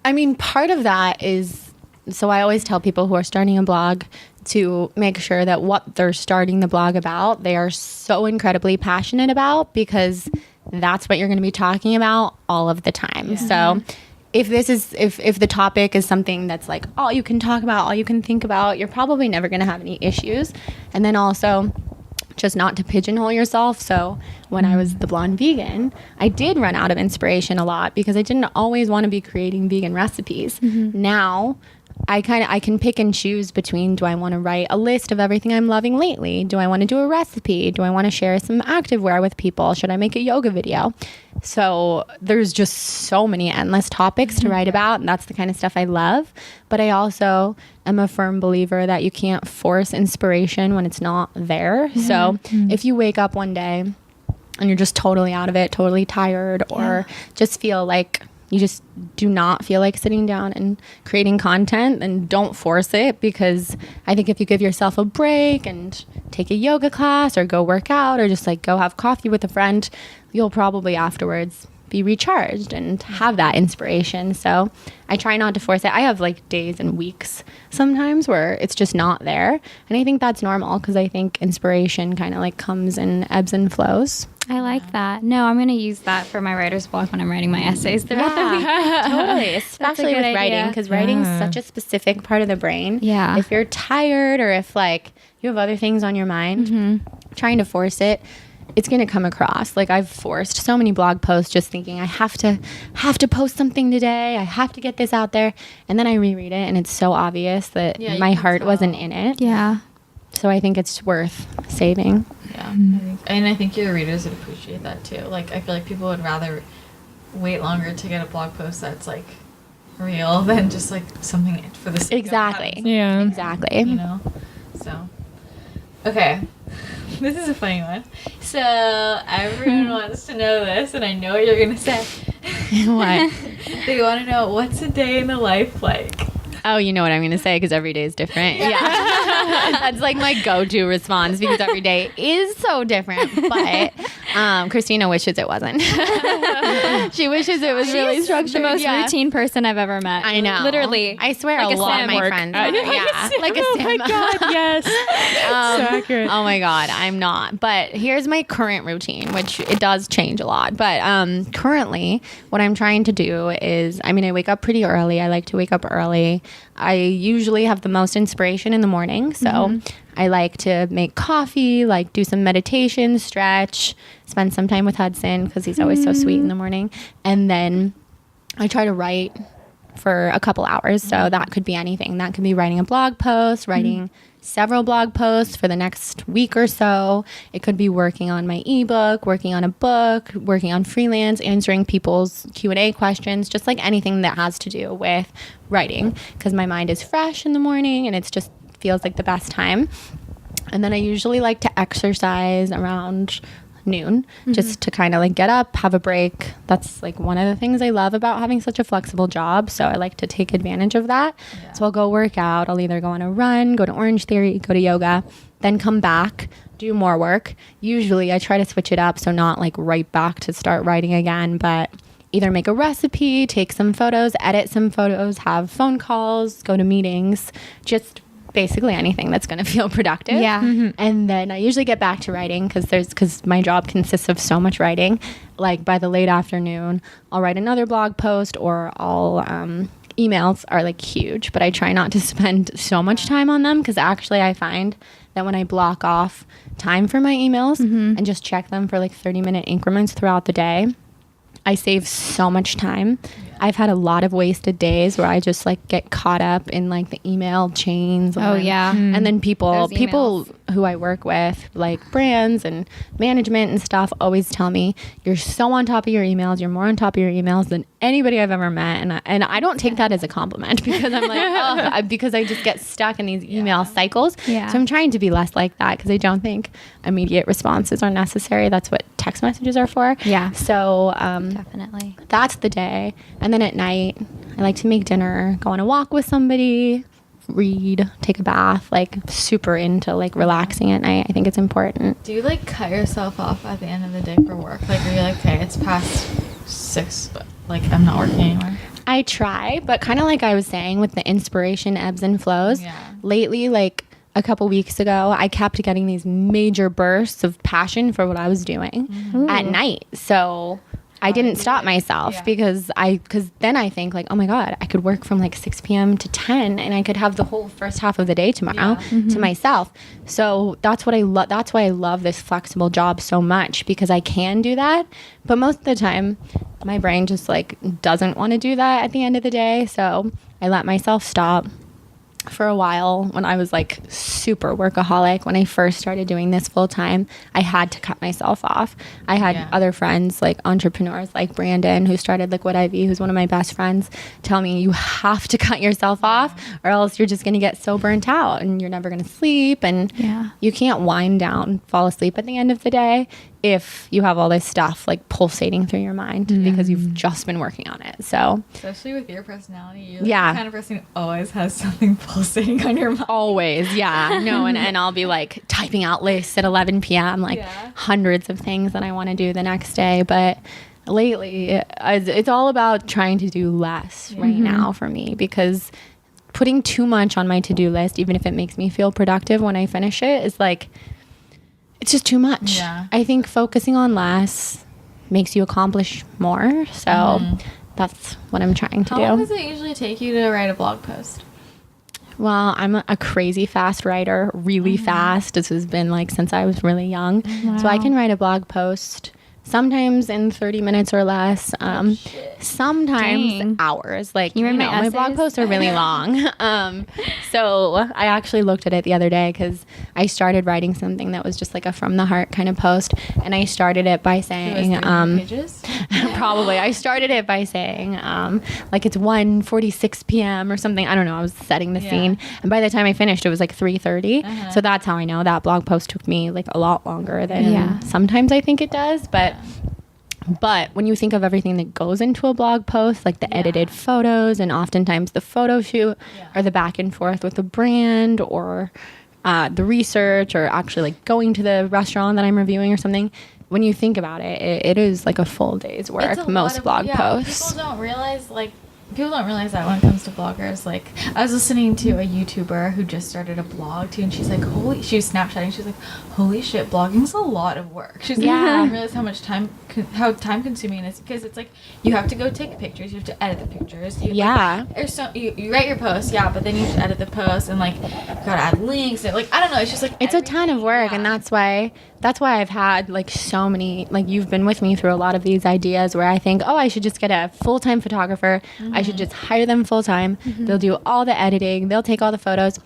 I mean, part of that is, so I always tell people who are starting a blog to make sure that what they're starting the blog about, they are so incredibly passionate about, because that's what you're going to be talking about all of the time. So if the topic is something that's like all you can talk about, all you can think about, you're probably never going to have any issues. And then also, just not to pigeonhole yourself. So when I was the blonde vegan, I did run out of inspiration a lot, because I didn't always want to be creating vegan recipes. Now I can pick and choose between, do I want to write a list of everything I'm loving lately? Do I want to do a recipe? Do I want to share some activewear with people? Should I make a yoga video? So there's just so many endless topics to write about, and that's the kind of stuff I love. But I also am a firm believer that you can't force inspiration when it's not there. So if you wake up one day and you're just totally out of it, totally tired, or just feel like you just do not feel like sitting down and creating content, and don't force it, because I think if you give yourself a break and take a yoga class or go work out or just like go have coffee with a friend, you'll probably afterwards be recharged and have that inspiration. So I try not to force it. I have like days and weeks sometimes where it's just not there. And I think that's normal, because I think inspiration kind of like comes in ebbs and flows. I like that. No, I'm going to use that for my writer's block when I'm writing my essays throughout the week. Totally. Especially with writing, because writing is such a specific part of the brain. Yeah. If you're tired, or if like you have other things on your mind, trying to force it, it's going to come across. Like I've forced so many blog posts just thinking I have to post something today. I have to get this out there. And then I reread it and it's so obvious that my heart wasn't in it. Yeah. So I think it's worth saving. Yeah. I think your readers would appreciate that too. Like I feel like people would rather wait longer to get a blog post that's like real than just like something for the sake Exactly. of Yeah. Exactly. you know. So okay. This is a funny one. So everyone wants to know this, and I know what you're gonna say. What? They want to know, what's a day in the life like? Oh, you know what I'm going to say, because every day is different. Yeah. That's like my go-to response, because every day is so different. But Christina wishes it wasn't. She wishes it was really structured. The most routine person I've ever met. I know. Literally. I swear Like a lot of my Work. friends. Like a sim. Oh my God, yes. So accurate. Oh my God, I'm not. But here's my current routine, which it does change a lot. But currently, what I'm trying to do is, I wake up pretty early. I like to wake up early. I usually have the most inspiration in the morning. So I like to make coffee, like do some meditation, stretch, spend some time with Hudson, because he's always so sweet in the morning. And then I try to write for a couple hours. So that could be anything. That could be writing a blog post, writing several blog posts for the next week or so. It could be working on my ebook, working on a book, working on freelance, answering people's Q&A questions, just like anything that has to do with writing, because my mind is fresh in the morning and it's just feels like the best time. And then I usually like to exercise around noon, just to kind of like get up, have a break. That's like one of the things I love about having such a flexible job. So I like to take advantage of that. Yeah. So I'll go work out. I'll either go on a run, go to Orange Theory, go to yoga, then come back, do more work. Usually I try to switch it up, so not like right back to start writing again, but either make a recipe, take some photos, edit some photos, have phone calls, go to meetings, just basically anything that's going to feel productive. Yeah. And then I usually get back to writing because my job consists of so much writing. Like by the late afternoon, I'll write another blog post, or I'll emails are like huge, but I try not to spend so much time on them, because actually I find that when I block off time for my emails and just check them for like 30-minute increments throughout the day, I save so much time. I've had a lot of wasted days where I just like get caught up in like the email chains. And then people who I work with, like brands and management and stuff, always tell me, you're so on top of your emails. You're more on top of your emails than anybody I've ever met. And I don't take that as a compliment, because I'm like, because I just get stuck in these email cycles. Yeah. So I'm trying to be less like that, because I don't think immediate responses are necessary. That's what text messages are for. Yeah. So Definitely. that's the day. And then at night, I like to make dinner, go on a walk with somebody, read, take a bath, like super into like relaxing at night. I think it's important. Do you like cut yourself off at the end of the day for work? Like, are you like, okay, it's past 6, but like I'm not working anymore? I try, but kind of like I was saying with the inspiration ebbs and flows. Yeah. Lately, like a couple weeks ago, I kept getting these major bursts of passion for what I was doing at night. So I didn't stop myself, because then I think like, oh my God, I could work from like 6 p.m. to 10, and I could have the whole first half of the day tomorrow to myself. So that's what I love. That's why I love this flexible job so much, because I can do that. But most of the time, my brain just like doesn't want to do that at the end of the day. So I let myself stop. For a while, when I was like super workaholic, when I first started doing this full time, I had to cut myself off. I had other friends, like entrepreneurs like Brandon, who started Liquid IV, who's one of my best friends, tell me, you have to cut yourself off, or else you're just going to get so burnt out and you're never going to sleep, and you can't wind down, fall asleep at the end of the day if you have all this stuff like pulsating through your mind, because you've just been working on it. So especially with your personality, you're like the kind of person who always has something pulsating on your mind. Always, no, and I'll be like typing out lists at 11 p.m. like hundreds of things that I want to do the next day. But lately, it's all about trying to do less right now for me, because putting too much on my to-do list, even if it makes me feel productive when I finish it, is like, it's just too much. I think focusing on less makes you accomplish more. So that's what I'm trying to do. How long does it usually take you to write a blog post? Well, I'm a crazy fast writer, really fast. This has been like since I was really young. So I can write a blog post sometimes in 30 minutes or less, sometimes hours. Like, you know, my blog posts are really long. So I actually looked at it the other day, because I started writing something that was just like a from the heart kind of post. And I started it by saying, probably, I started it by saying, like it's 1:46 p.m. or something. I don't know. I was setting the scene. And by the time I finished, it was like 3:30. So that's how I know that blog post took me like a lot longer than sometimes I think it does. But when you think of everything that goes into a blog post, like the edited photos, and oftentimes the photo shoot, or the back and forth with the brand, or the research, or actually like going to the restaurant that I'm reviewing or something, when you think about it, it is like a full day's work, most blog posts. People don't realize that when it comes to bloggers. Like, I was listening to a YouTuber who just started a blog too, and she's like, she was Snapchatting, she's like, holy shit, blogging's a lot of work. She's like, I didn't realize how much time consuming it is, because it's like, you have to go take pictures, you have to edit the pictures. You write your post, but then you have to edit the post, and like, you gotta add links, and like, I don't know, it's just like, it's a ton of work, and that's why I've had like so many, like you've been with me through a lot of these ideas where I think, I should just get a full-time photographer. I should just hire them full-time. They'll do all the editing. They'll take all the photos.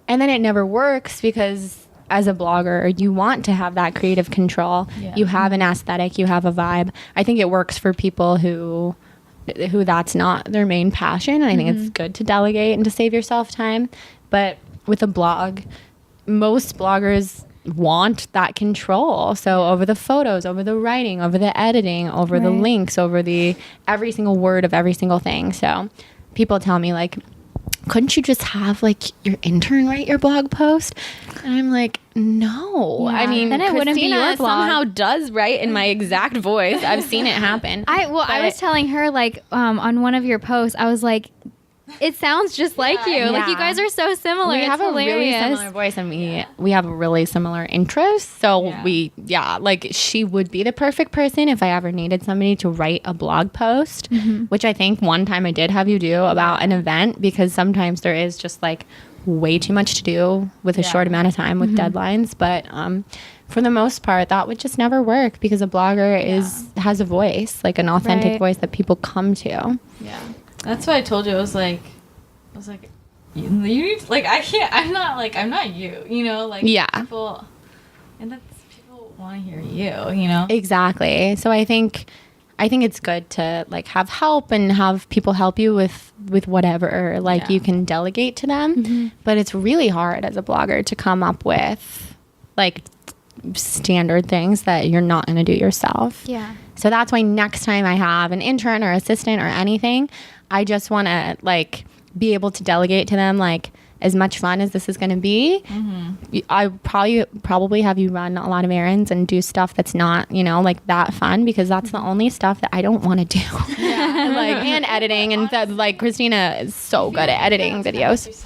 And then it never works, because as a blogger, you want to have that creative control. You have an aesthetic. You have a vibe. I think it works for people who that's not their main passion. And I think it's good to delegate and to save yourself time. But with a blog, most bloggers want that control. So over the photos, over the writing, over the editing, over the links, over the every single word of every single thing. So people tell me like, couldn't you just have like your intern write your blog post? And I'm like, no. I mean, then it wouldn't be your blog. Somehow does write in my exact voice. I've seen it happen. I was telling her like on one of your posts, I was like, It sounds just like you. Like, you guys are so similar. We have a really similar voice, and we have really similar interests. So like, she would be the perfect person if I ever needed somebody to write a blog post, which I think one time I did have you do about an event, because sometimes there is just like way too much to do with a short amount of time with deadlines. But for the most part, that would just never work, because a blogger has a voice, like an authentic voice that people come to. Yeah. That's what I told you. I was like, you need, like, I'm not you, you know, like, people want to hear you, you know? Exactly. So I think it's good to like have help and have people help you with whatever, like you can delegate to them, but it's really hard as a blogger to come up with like standard things that you're not going to do yourself. Yeah. So that's why next time I have an intern or assistant or anything, I just want to like be able to delegate to them, like, as much fun as this is going to be, I probably have you run a lot of errands and do stuff that's not, you know, like that fun, because that's the only stuff that I don't want to do. And editing, and like Christina is so good at editing videos.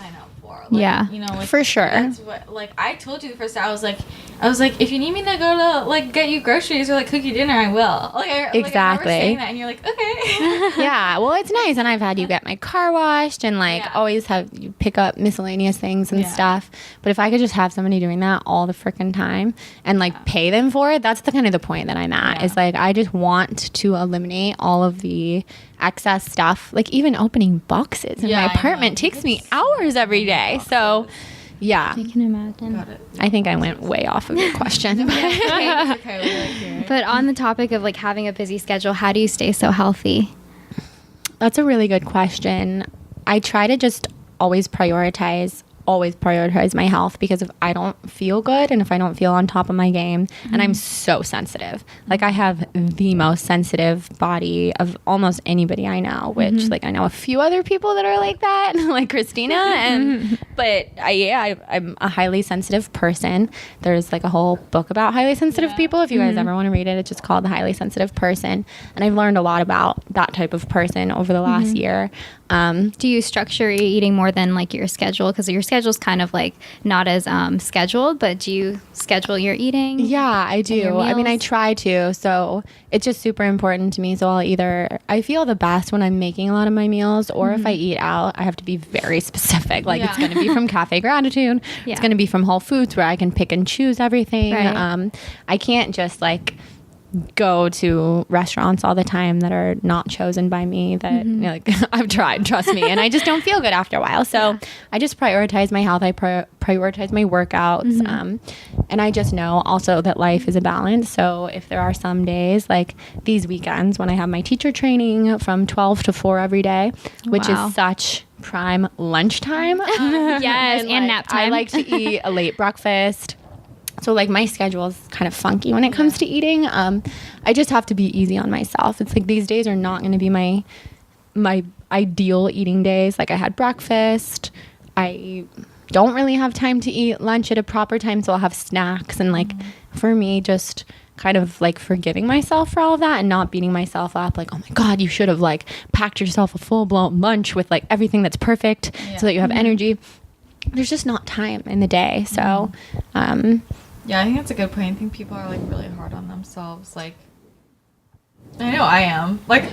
Like, you know, like, for sure. That's what, like, I told you the first time, I was like, if you need me to go to like get you groceries or like cook you dinner, I will. Like, I remember saying that, and you're like, okay. Yeah, well, it's nice, and I've had you get my car washed, and like always have you pick up miscellaneous things and stuff. But if I could just have somebody doing that all the freaking time and like pay them for it, that's the kind of the point that I'm at. Is like, I just want to eliminate all of the excess stuff. Like, even opening boxes in my apartment takes me hours every day. So yeah, I can imagine. I think I went way off of your question. But on the topic of like having a busy schedule, how do you stay so healthy? That's a really good question. I try to just always prioritize my health, because if I don't feel good and if I don't feel on top of my game, and I'm so sensitive, like I have the most sensitive body of almost anybody I know, which like I know a few other people that are like that, like Christina, and but I'm a highly sensitive person. There's like a whole book about highly sensitive people. If you guys ever want to read it, it's just called The Highly Sensitive Person, and I've learned a lot about that type of person over the last year. Do you structure your eating more than like your schedule? Because your schedule's kind of like not as scheduled, but do you schedule your eating? Yeah, I do. I mean, I try to. So it's just super important to me. So I feel the best when I'm making a lot of my meals, or if I eat out, I have to be very specific. Like it's going to be from Cafe Gratitude. It's going to be from Whole Foods, where I can pick and choose everything. Right. I can't just like go to restaurants all the time that are not chosen by me, that you know, like I've tried, trust me, and I just don't feel good after a while. So I just prioritize my health. I prioritize my workouts. And I just know also that life is a balance. So if there are some days like these weekends when I have my teacher training from 12 to 4 every day, which is such prime lunchtime. Yes, and nap time. I like to eat a late breakfast. So like my schedule is kind of funky when it comes to eating. I just have to be easy on myself. It's like these days are not going to be my ideal eating days. Like I had breakfast. I don't really have time to eat lunch at a proper time, so I'll have snacks. And like for me, just kind of like forgiving myself for all of that and not beating myself up like, oh my God, you should have like packed yourself a full-blown lunch with like everything that's perfect so that you have energy. There's just not time in the day. So yeah, I think that's a good point. I think people are like really hard on themselves. Like, I know I am. Like,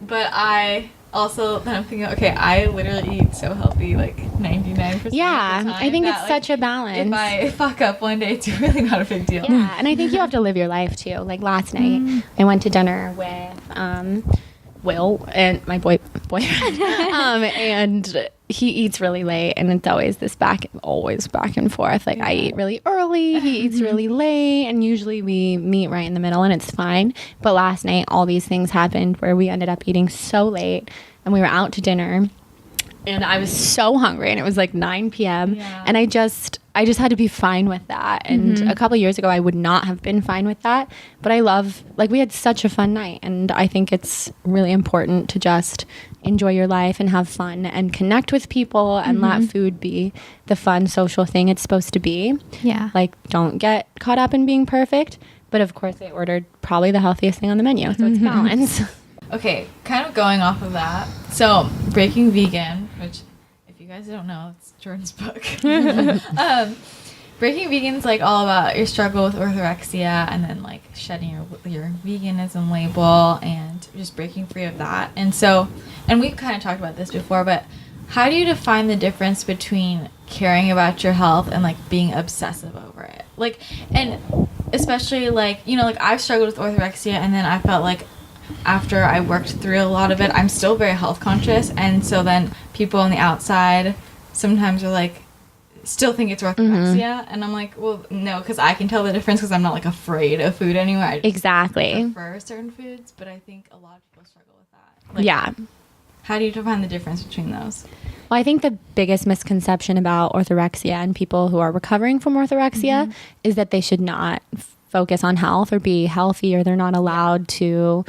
but I also then I'm thinking, okay, I literally eat so healthy, like 99% of the time. I think it's like, such a balance. If I fuck up one day, it's really not a big deal. Yeah, and I think you have to live your life too. Like last night, I went to dinner with Will and my boyfriend, and he eats really late, and it's always back and forth. Like I eat really early, he eats really late, and usually we meet right in the middle, and it's fine. But last night, all these things happened where we ended up eating so late, and we were out to dinner, and I was so hungry, and it was like 9 p.m. And I just had to be fine with that. And a couple years ago, I would not have been fine with that. But I love, like, we had such a fun night. And I think it's really important to just enjoy your life and have fun and connect with people and let food be the fun social thing it's supposed to be. Yeah. Like, don't get caught up in being perfect. But of course, I ordered probably the healthiest thing on the menu. So it's balance. Okay, kind of going off of that. So, breaking vegan, guys don't know, it's Jordan's book. Breaking Vegan's like all about your struggle with orthorexia and then like shedding your veganism label and just breaking free of that. And so, and we've kind of talked about this before, but how do you define the difference between caring about your health and like being obsessive over it? Like, and especially like, you know, like I've struggled with orthorexia, and then I felt like after I worked through a lot of it, I'm still very health conscious. And so then people on the outside sometimes are like, still think it's orthorexia. And I'm like, well, no, because I can tell the difference because I'm not like afraid of food anyway. I just Exactly. prefer certain foods, but I think a lot of people struggle with that. Like, Yeah. how do you define the difference between those? Well, I think the biggest misconception about orthorexia and people who are recovering from orthorexia is that they should not focus on health or be healthy, or they're not allowed to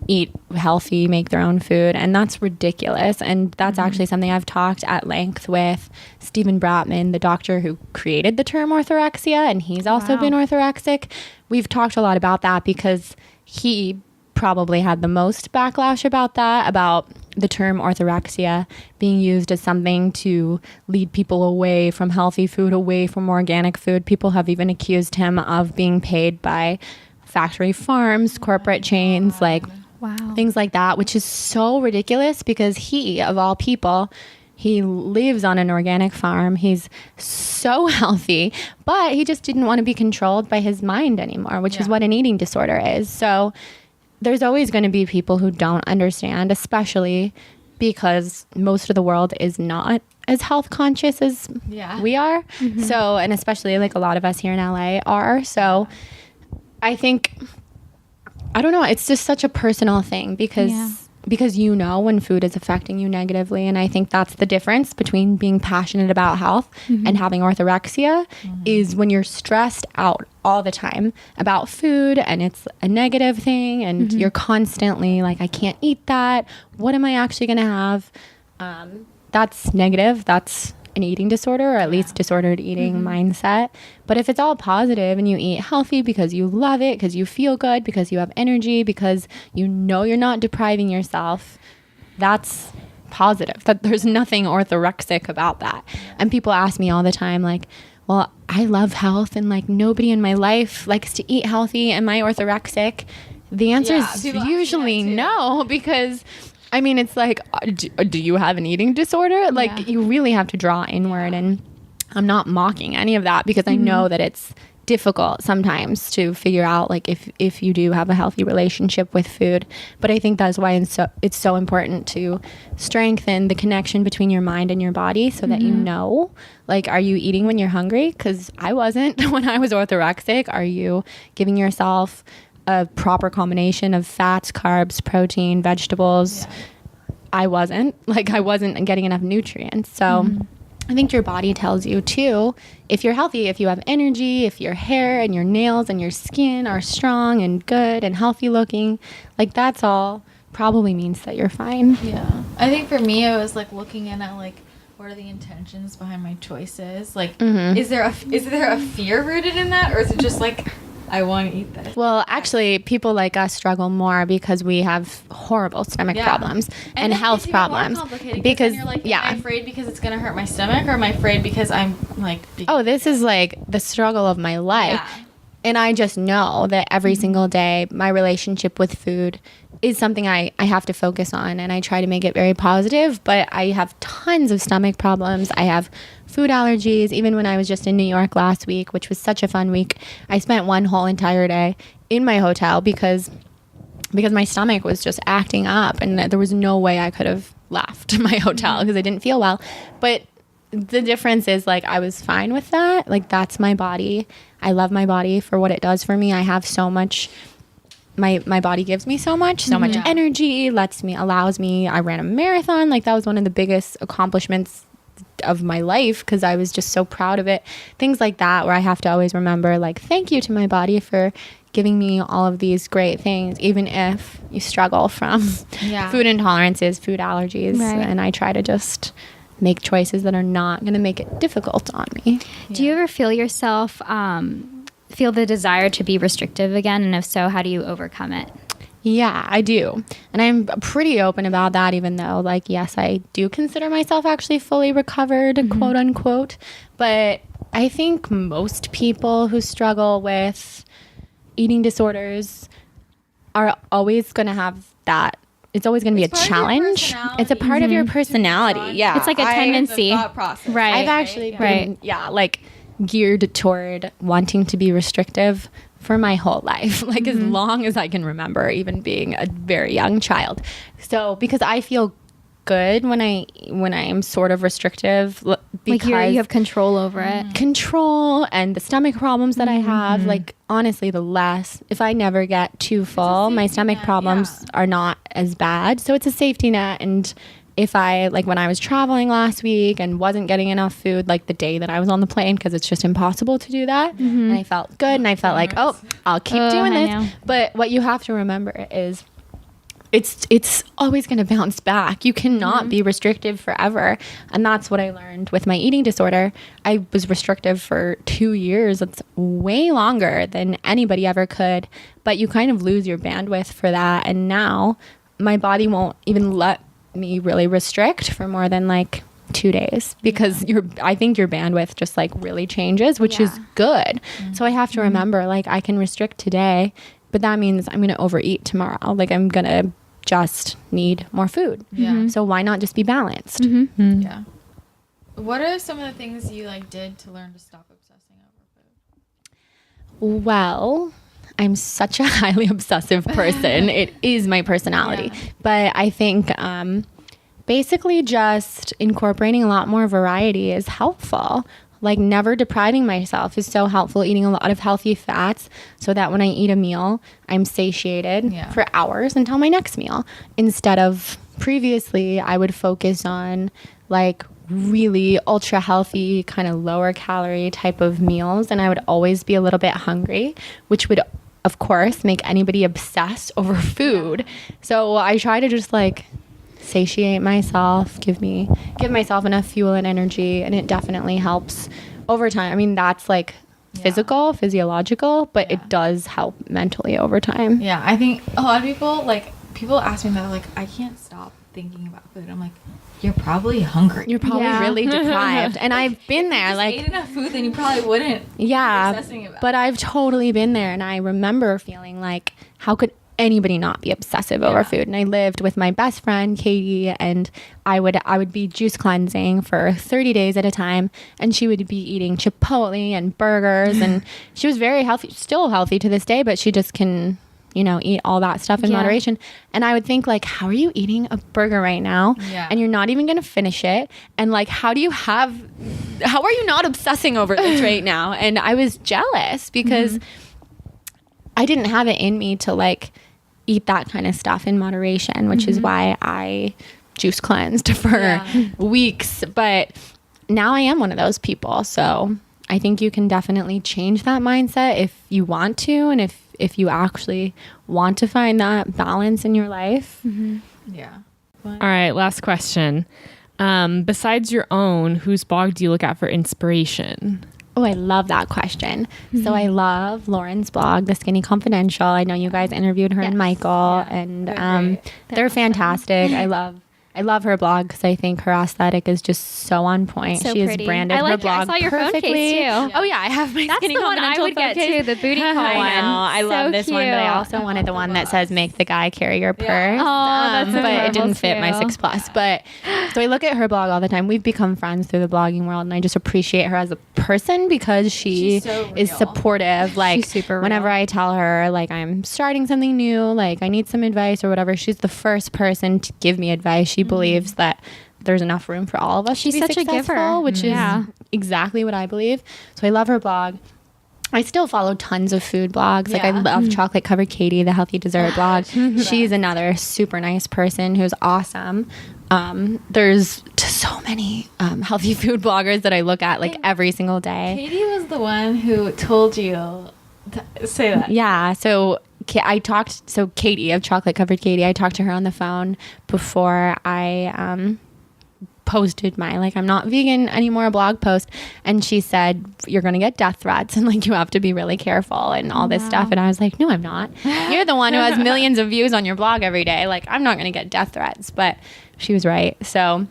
eat healthy, make their own food. And that's ridiculous. And that's actually something I've talked at length with Stephen Bratman, the doctor who created the term orthorexia, and he's also been orthorexic. We've talked a lot about that because he probably had the most backlash about that, about the term orthorexia being used as something to lead people away from healthy food, away from organic food. People have even accused him of being paid by factory farms, corporate chains, like things like that, which is so ridiculous because he, of all people, he lives on an organic farm. He's so healthy, but he just didn't want to be controlled by his mind anymore, which is what an eating disorder is. So there's always going to be people who don't understand, especially because most of the world is not as health conscious as we are. So, and especially like a lot of us here in LA are. So I think, I don't know, it's just such a personal thing because you know when food is affecting you negatively. And I think that's the difference between being passionate about health and having orthorexia is when you're stressed out all the time about food and it's a negative thing and you're constantly like, I can't eat that. What am I actually going to have? That's negative. That's an eating disorder, or at least disordered eating mindset. But if it's all positive and you eat healthy because you love it, because you feel good, because you have energy, because you know you're not depriving yourself, that's positive. That there's nothing orthorexic about that. And people ask me all the time, like, well, I love health and like nobody in my life likes to eat healthy. Am I orthorexic? The answer is usually no, because I mean, it's like, do you have an eating disorder? Like, you really have to draw inward. And I'm not mocking any of that because I know that it's difficult sometimes to figure out, like, if you do have a healthy relationship with food. But I think that's why it's so important to strengthen the connection between your mind and your body so that you know, like, are you eating when you're hungry? Because I wasn't when I was orthorexic. Are you giving yourself a proper combination of fats, carbs, protein, vegetables? I wasn't getting enough nutrients. So I think your body tells you too, if you're healthy, if you have energy, if your hair and your nails and your skin are strong and good and healthy looking, like that's all probably means that you're fine. Yeah. I think for me, it was like looking in at like, what are the intentions behind my choices? Like, is there a fear rooted in that? Or is it just like, I want to eat this? Well, actually, people like us struggle more because we have horrible stomach problems and health problems. Because you're like, am I afraid because it's going to hurt my stomach, or am I afraid because I'm like... Oh, this is like the struggle of my life. Yeah. And I just know that every single day, my relationship with food is something I have to focus on, and I try to make it very positive, but I have tons of stomach problems. I have food allergies. Even when I was just in New York last week, which was such a fun week, I spent one whole entire day in my hotel because my stomach was just acting up, and there was no way I could have left my hotel because I didn't feel well. But the difference is, like, I was fine with that. Like, that's my body. I love my body for what it does for me. I have so much. My body gives me so much energy, allows me. I ran a marathon. Like, that was one of the biggest accomplishments of my life because I was just so proud of it. Things like that, where I have to always remember, like, thank you to my body for giving me all of these great things, even if you struggle from food intolerances, food allergies. And I try to just make choices that are not going to make it difficult on me. Do you ever feel yourself feel the desire to be restrictive again? And if so, how do you overcome it? Yeah, I do. And I'm pretty open about that, even though, like, yes, I do consider myself actually fully recovered, quote unquote. But I think most people who struggle with eating disorders are always going to have that. It's always going to be a challenge. It's a part of your personality. Yeah. It's like a tendency. Right. I've actually been, like, geared toward wanting to be restrictive for my whole life, like as long as I can remember, even being a very young child. So because I feel good when I am sort of restrictive, because like you have control over it. Control and the stomach problems that I have, like honestly, if I never get too full, my stomach problems are not as bad. So it's a safety net. And if I, like when I was traveling last week and wasn't getting enough food, like the day that I was on the plane, because it's just impossible to do that. And I felt good and I felt like, oh, I'll keep doing this. But what you have to remember is it's always going to bounce back. You cannot be restrictive forever. And that's what I learned with my eating disorder. I was restrictive for 2 years. It's way longer than anybody ever could. But you kind of lose your bandwidth for that. And now my body won't even let me really restrict for more than like 2 days, because I think your bandwidth just like really changes, which is good. So I have to remember, like, I can restrict today, but that means I'm going to overeat tomorrow. Like, I'm going to just need more food. So why not just be balanced? Yeah. What are some of the things you like did to learn to stop obsessing over food? Well, I'm such a highly obsessive person. It is my personality. But I think basically just incorporating a lot more variety is helpful. Like, never depriving myself is so helpful. Eating a lot of healthy fats so that when I eat a meal, I'm satiated for hours until my next meal. Instead of previously, I would focus on like really ultra healthy, kind of lower calorie type of meals. And I would always be a little bit hungry, which would, of course, make anybody obsess over food. So I try to just like satiate myself, give myself enough fuel and energy, and it definitely helps over time. I mean, that's like physiological, but it does help mentally over time. Yeah, I think a lot of people ask me that, like, I can't stop thinking about food. I'm like, you're probably hungry. You're probably really deprived. And I've been there. If you like, ate enough food, then you probably wouldn't be obsessing about but I've totally been there, and I remember feeling like, how could anybody not be obsessive over food? And I lived with my best friend Katie, and I would be juice cleansing for 30 days at a time, and she would be eating Chipotle and burgers, and she was very healthy, still healthy to this day, but she just can, eat all that stuff in moderation. And I would think, like, how are you eating a burger right now and you're not even gonna finish it? And like, how are you not obsessing over this right now? And I was jealous because I didn't have it in me to like eat that kind of stuff in moderation, which is why I juice cleansed for weeks. But now I am one of those people. So I think you can definitely change that mindset if you want to, and if you actually want to find that balance in your life. Yeah. All right, last question. Besides your own, whose blog do you look at for inspiration? Oh, I love that question. So I love Lauren's blog, The Skinny Confidential. I know you guys interviewed her and Michael, and they're fantastic. I love her blog because I think her aesthetic is just so on point. So she has pretty. branded her blog I saw your perfectly. phone case too. Oh yeah, I have my That's Skinny the one I Confidential would phone get case. too, the booty call one. I know. I love this one, but I also wanted the one that says "Make the guy carry your purse." Oh, that's but it adorable didn't fit my too. 6+. But so I look at her blog all the time. We've become friends through the blogging world, and I just appreciate her as a person because she so is real. supportive. Like, She's super real. whenever I tell her like I'm starting something new, like I need some advice or whatever, she's the first person to give me advice. She believes that there's enough room for all of us She's to be such a giver. successful, which is exactly what I believe. So I love her blog. I still follow tons of food blogs. Like I love Chocolate Covered Katie, the healthy dessert blog. She's another super nice person who's awesome. There's so many healthy food bloggers that I look at like every single day. Katie was the one who told you to say that. Yeah. So Katie of Chocolate Covered Katie, I talked to her on the phone before I posted my like I'm not vegan anymore blog post, and she said you're gonna get death threats and like you have to be really careful and all this stuff, and I was like, no, I'm not. You're the one who has millions of views on your blog every day. Like, I'm not gonna get death threats. But she was right. So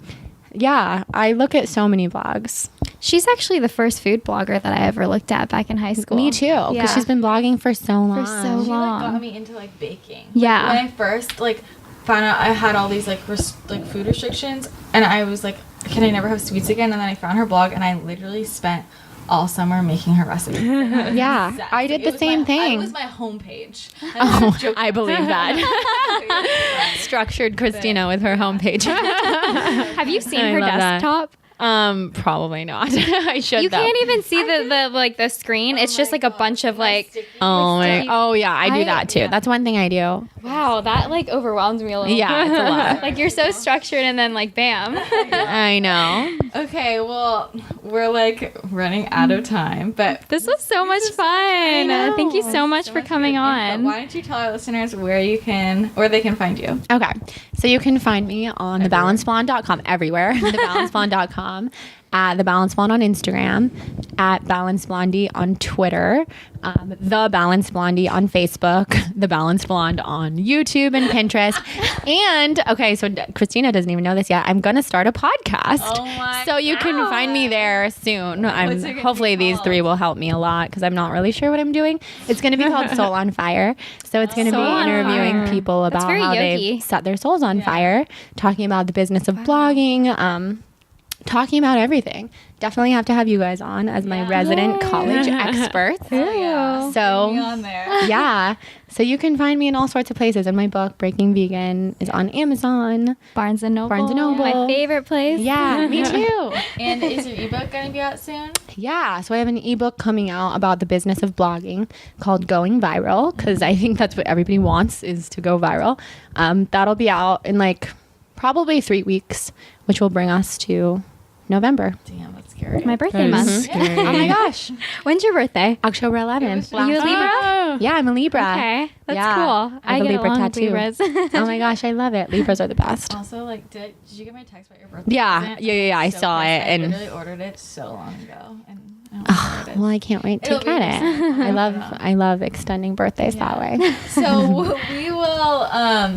yeah, I look at so many blogs. She's actually the first food blogger that I ever looked at back in high school. Me too, because Yeah. she's been blogging for so long. For so She long. like got me into like baking. Yeah. When I first like found out I had all these like food restrictions, and I was like, can I never have sweets again? And then I found her blog, and I literally spent all summer making her recipes. Yeah, Obsessed. I did the same thing. It was my homepage. Oh, I believe that. Structured Christina with her homepage. Have you seen I her love that. desktop? Probably not. I should. You though. can't even see the like the screen. It's just like a bunch of like, Oh yeah, I do I- that too. That's one thing I do. wow, that like overwhelms me a little. Yeah, it's a lot. Like, you're so structured, and then like bam. I know. Okay, well, we're like running out of time, but This was so much fun. Thank you so much for coming on. Why don't you tell our listeners where they can find you? Okay, so you can find me on thebalancedblonde.com everywhere. Thebalancedblonde.com. At The Balanced Blonde on Instagram, at Balanced Blondie on Twitter, The Balanced Blondie on Facebook, The Balanced Blonde on YouTube and Pinterest. And, okay, so Christina doesn't even know this yet. I'm going to start a podcast. Oh my So you can find me there soon. What's it gonna Hopefully be these called? three will help me a lot because I'm not really sure what I'm doing. It's going to be called Soul on Fire. So it's going to be Soul on interviewing Fire. people That's about very how yogi. they've set their souls on fire, talking about the business of blogging, talking about everything. Definitely have to have you guys on as my resident college experts. Yeah. So Be on there. yeah, so you can find me in all sorts of places. And my book Breaking Vegan is on Amazon. Barnes and Noble. Barnes and Noble. My favorite place. Yeah, me too. And is your ebook going to be out soon? Yeah, so I have an ebook coming out about the business of blogging called Going Viral, because I think that's what everybody wants, is to go viral. That'll be out in like probably 3 weeks, which will bring us to November. Damn, that's scary. My birthday month. Oh my gosh. When's your birthday? October 11th. Are you a Libra? Yeah, I'm a Libra. Okay, that's Yeah. cool. I have a get Libra along with tattoo. Libras. Oh my gosh, I love it. Libras are the best. Also, like, did you get my text about your birthday? Yeah, present? yeah, I So saw pissed. it, I and literally ordered it so long ago, and I don't know where it is. well, I can't wait to It'll be get it. recent. I love extending birthdays that way. So we will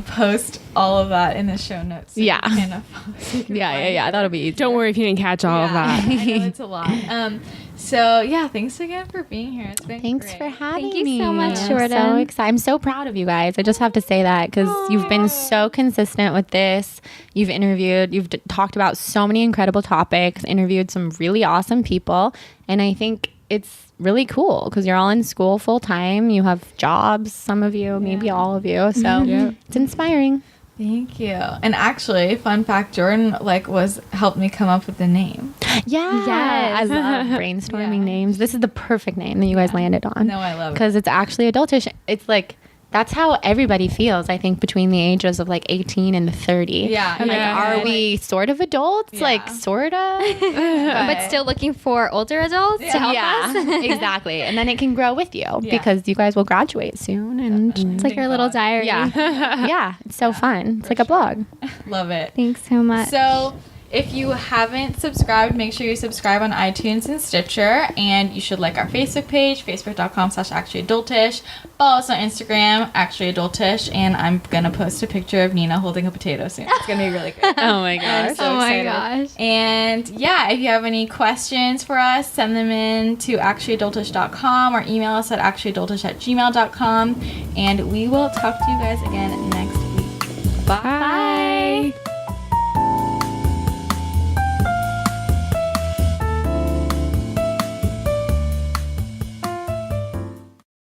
post all of that in the show notes. So Yeah. you can, so you can find it. That'll be easy. Don't worry if you didn't catch all of that. I know it's a lot. So yeah, thanks again for being here. It's been Thanks great. for having Thank you me. so much, I'm Jordan. so excited. I'm so proud of you guys. I just have to say that because you've been so consistent with this. You've interviewed, you've talked about so many incredible topics, interviewed some really awesome people, and I think it's really cool because you're all in school full time. You have jobs, some of you, maybe all of you. So it's inspiring. Thank you. And actually, fun fact, Jordan helped me come up with the name. Yeah. Yes. I love brainstorming Yeah. names. This is the perfect name that you guys landed on. No, I love it. Because it's actually adultish. It's like, that's how everybody feels, I think, between the ages of like 18 and 30. Yeah. Like, Yeah. are we sort of adults? Yeah. Like, sort of? but still looking for older adults to help us. exactly. And then it can grow with you Yeah. because you guys will graduate soon. And It's like our little diary. yeah. Yeah. It's so fun. It's like a blog. Love it. Thanks so much. So, if you haven't subscribed, make sure you subscribe on iTunes and Stitcher. And you should like our Facebook page, facebook.com/actuallyadultish. Follow us on Instagram, actuallyadultish. And I'm going to post a picture of Nina holding a potato soon. It's going to be really great. Oh my I'm gosh. so oh my excited. gosh. And yeah, if you have any questions for us, send them in to actuallyadultish.com or email us at actuallyadultish@gmail.com. And we will talk to you guys again next week. Bye.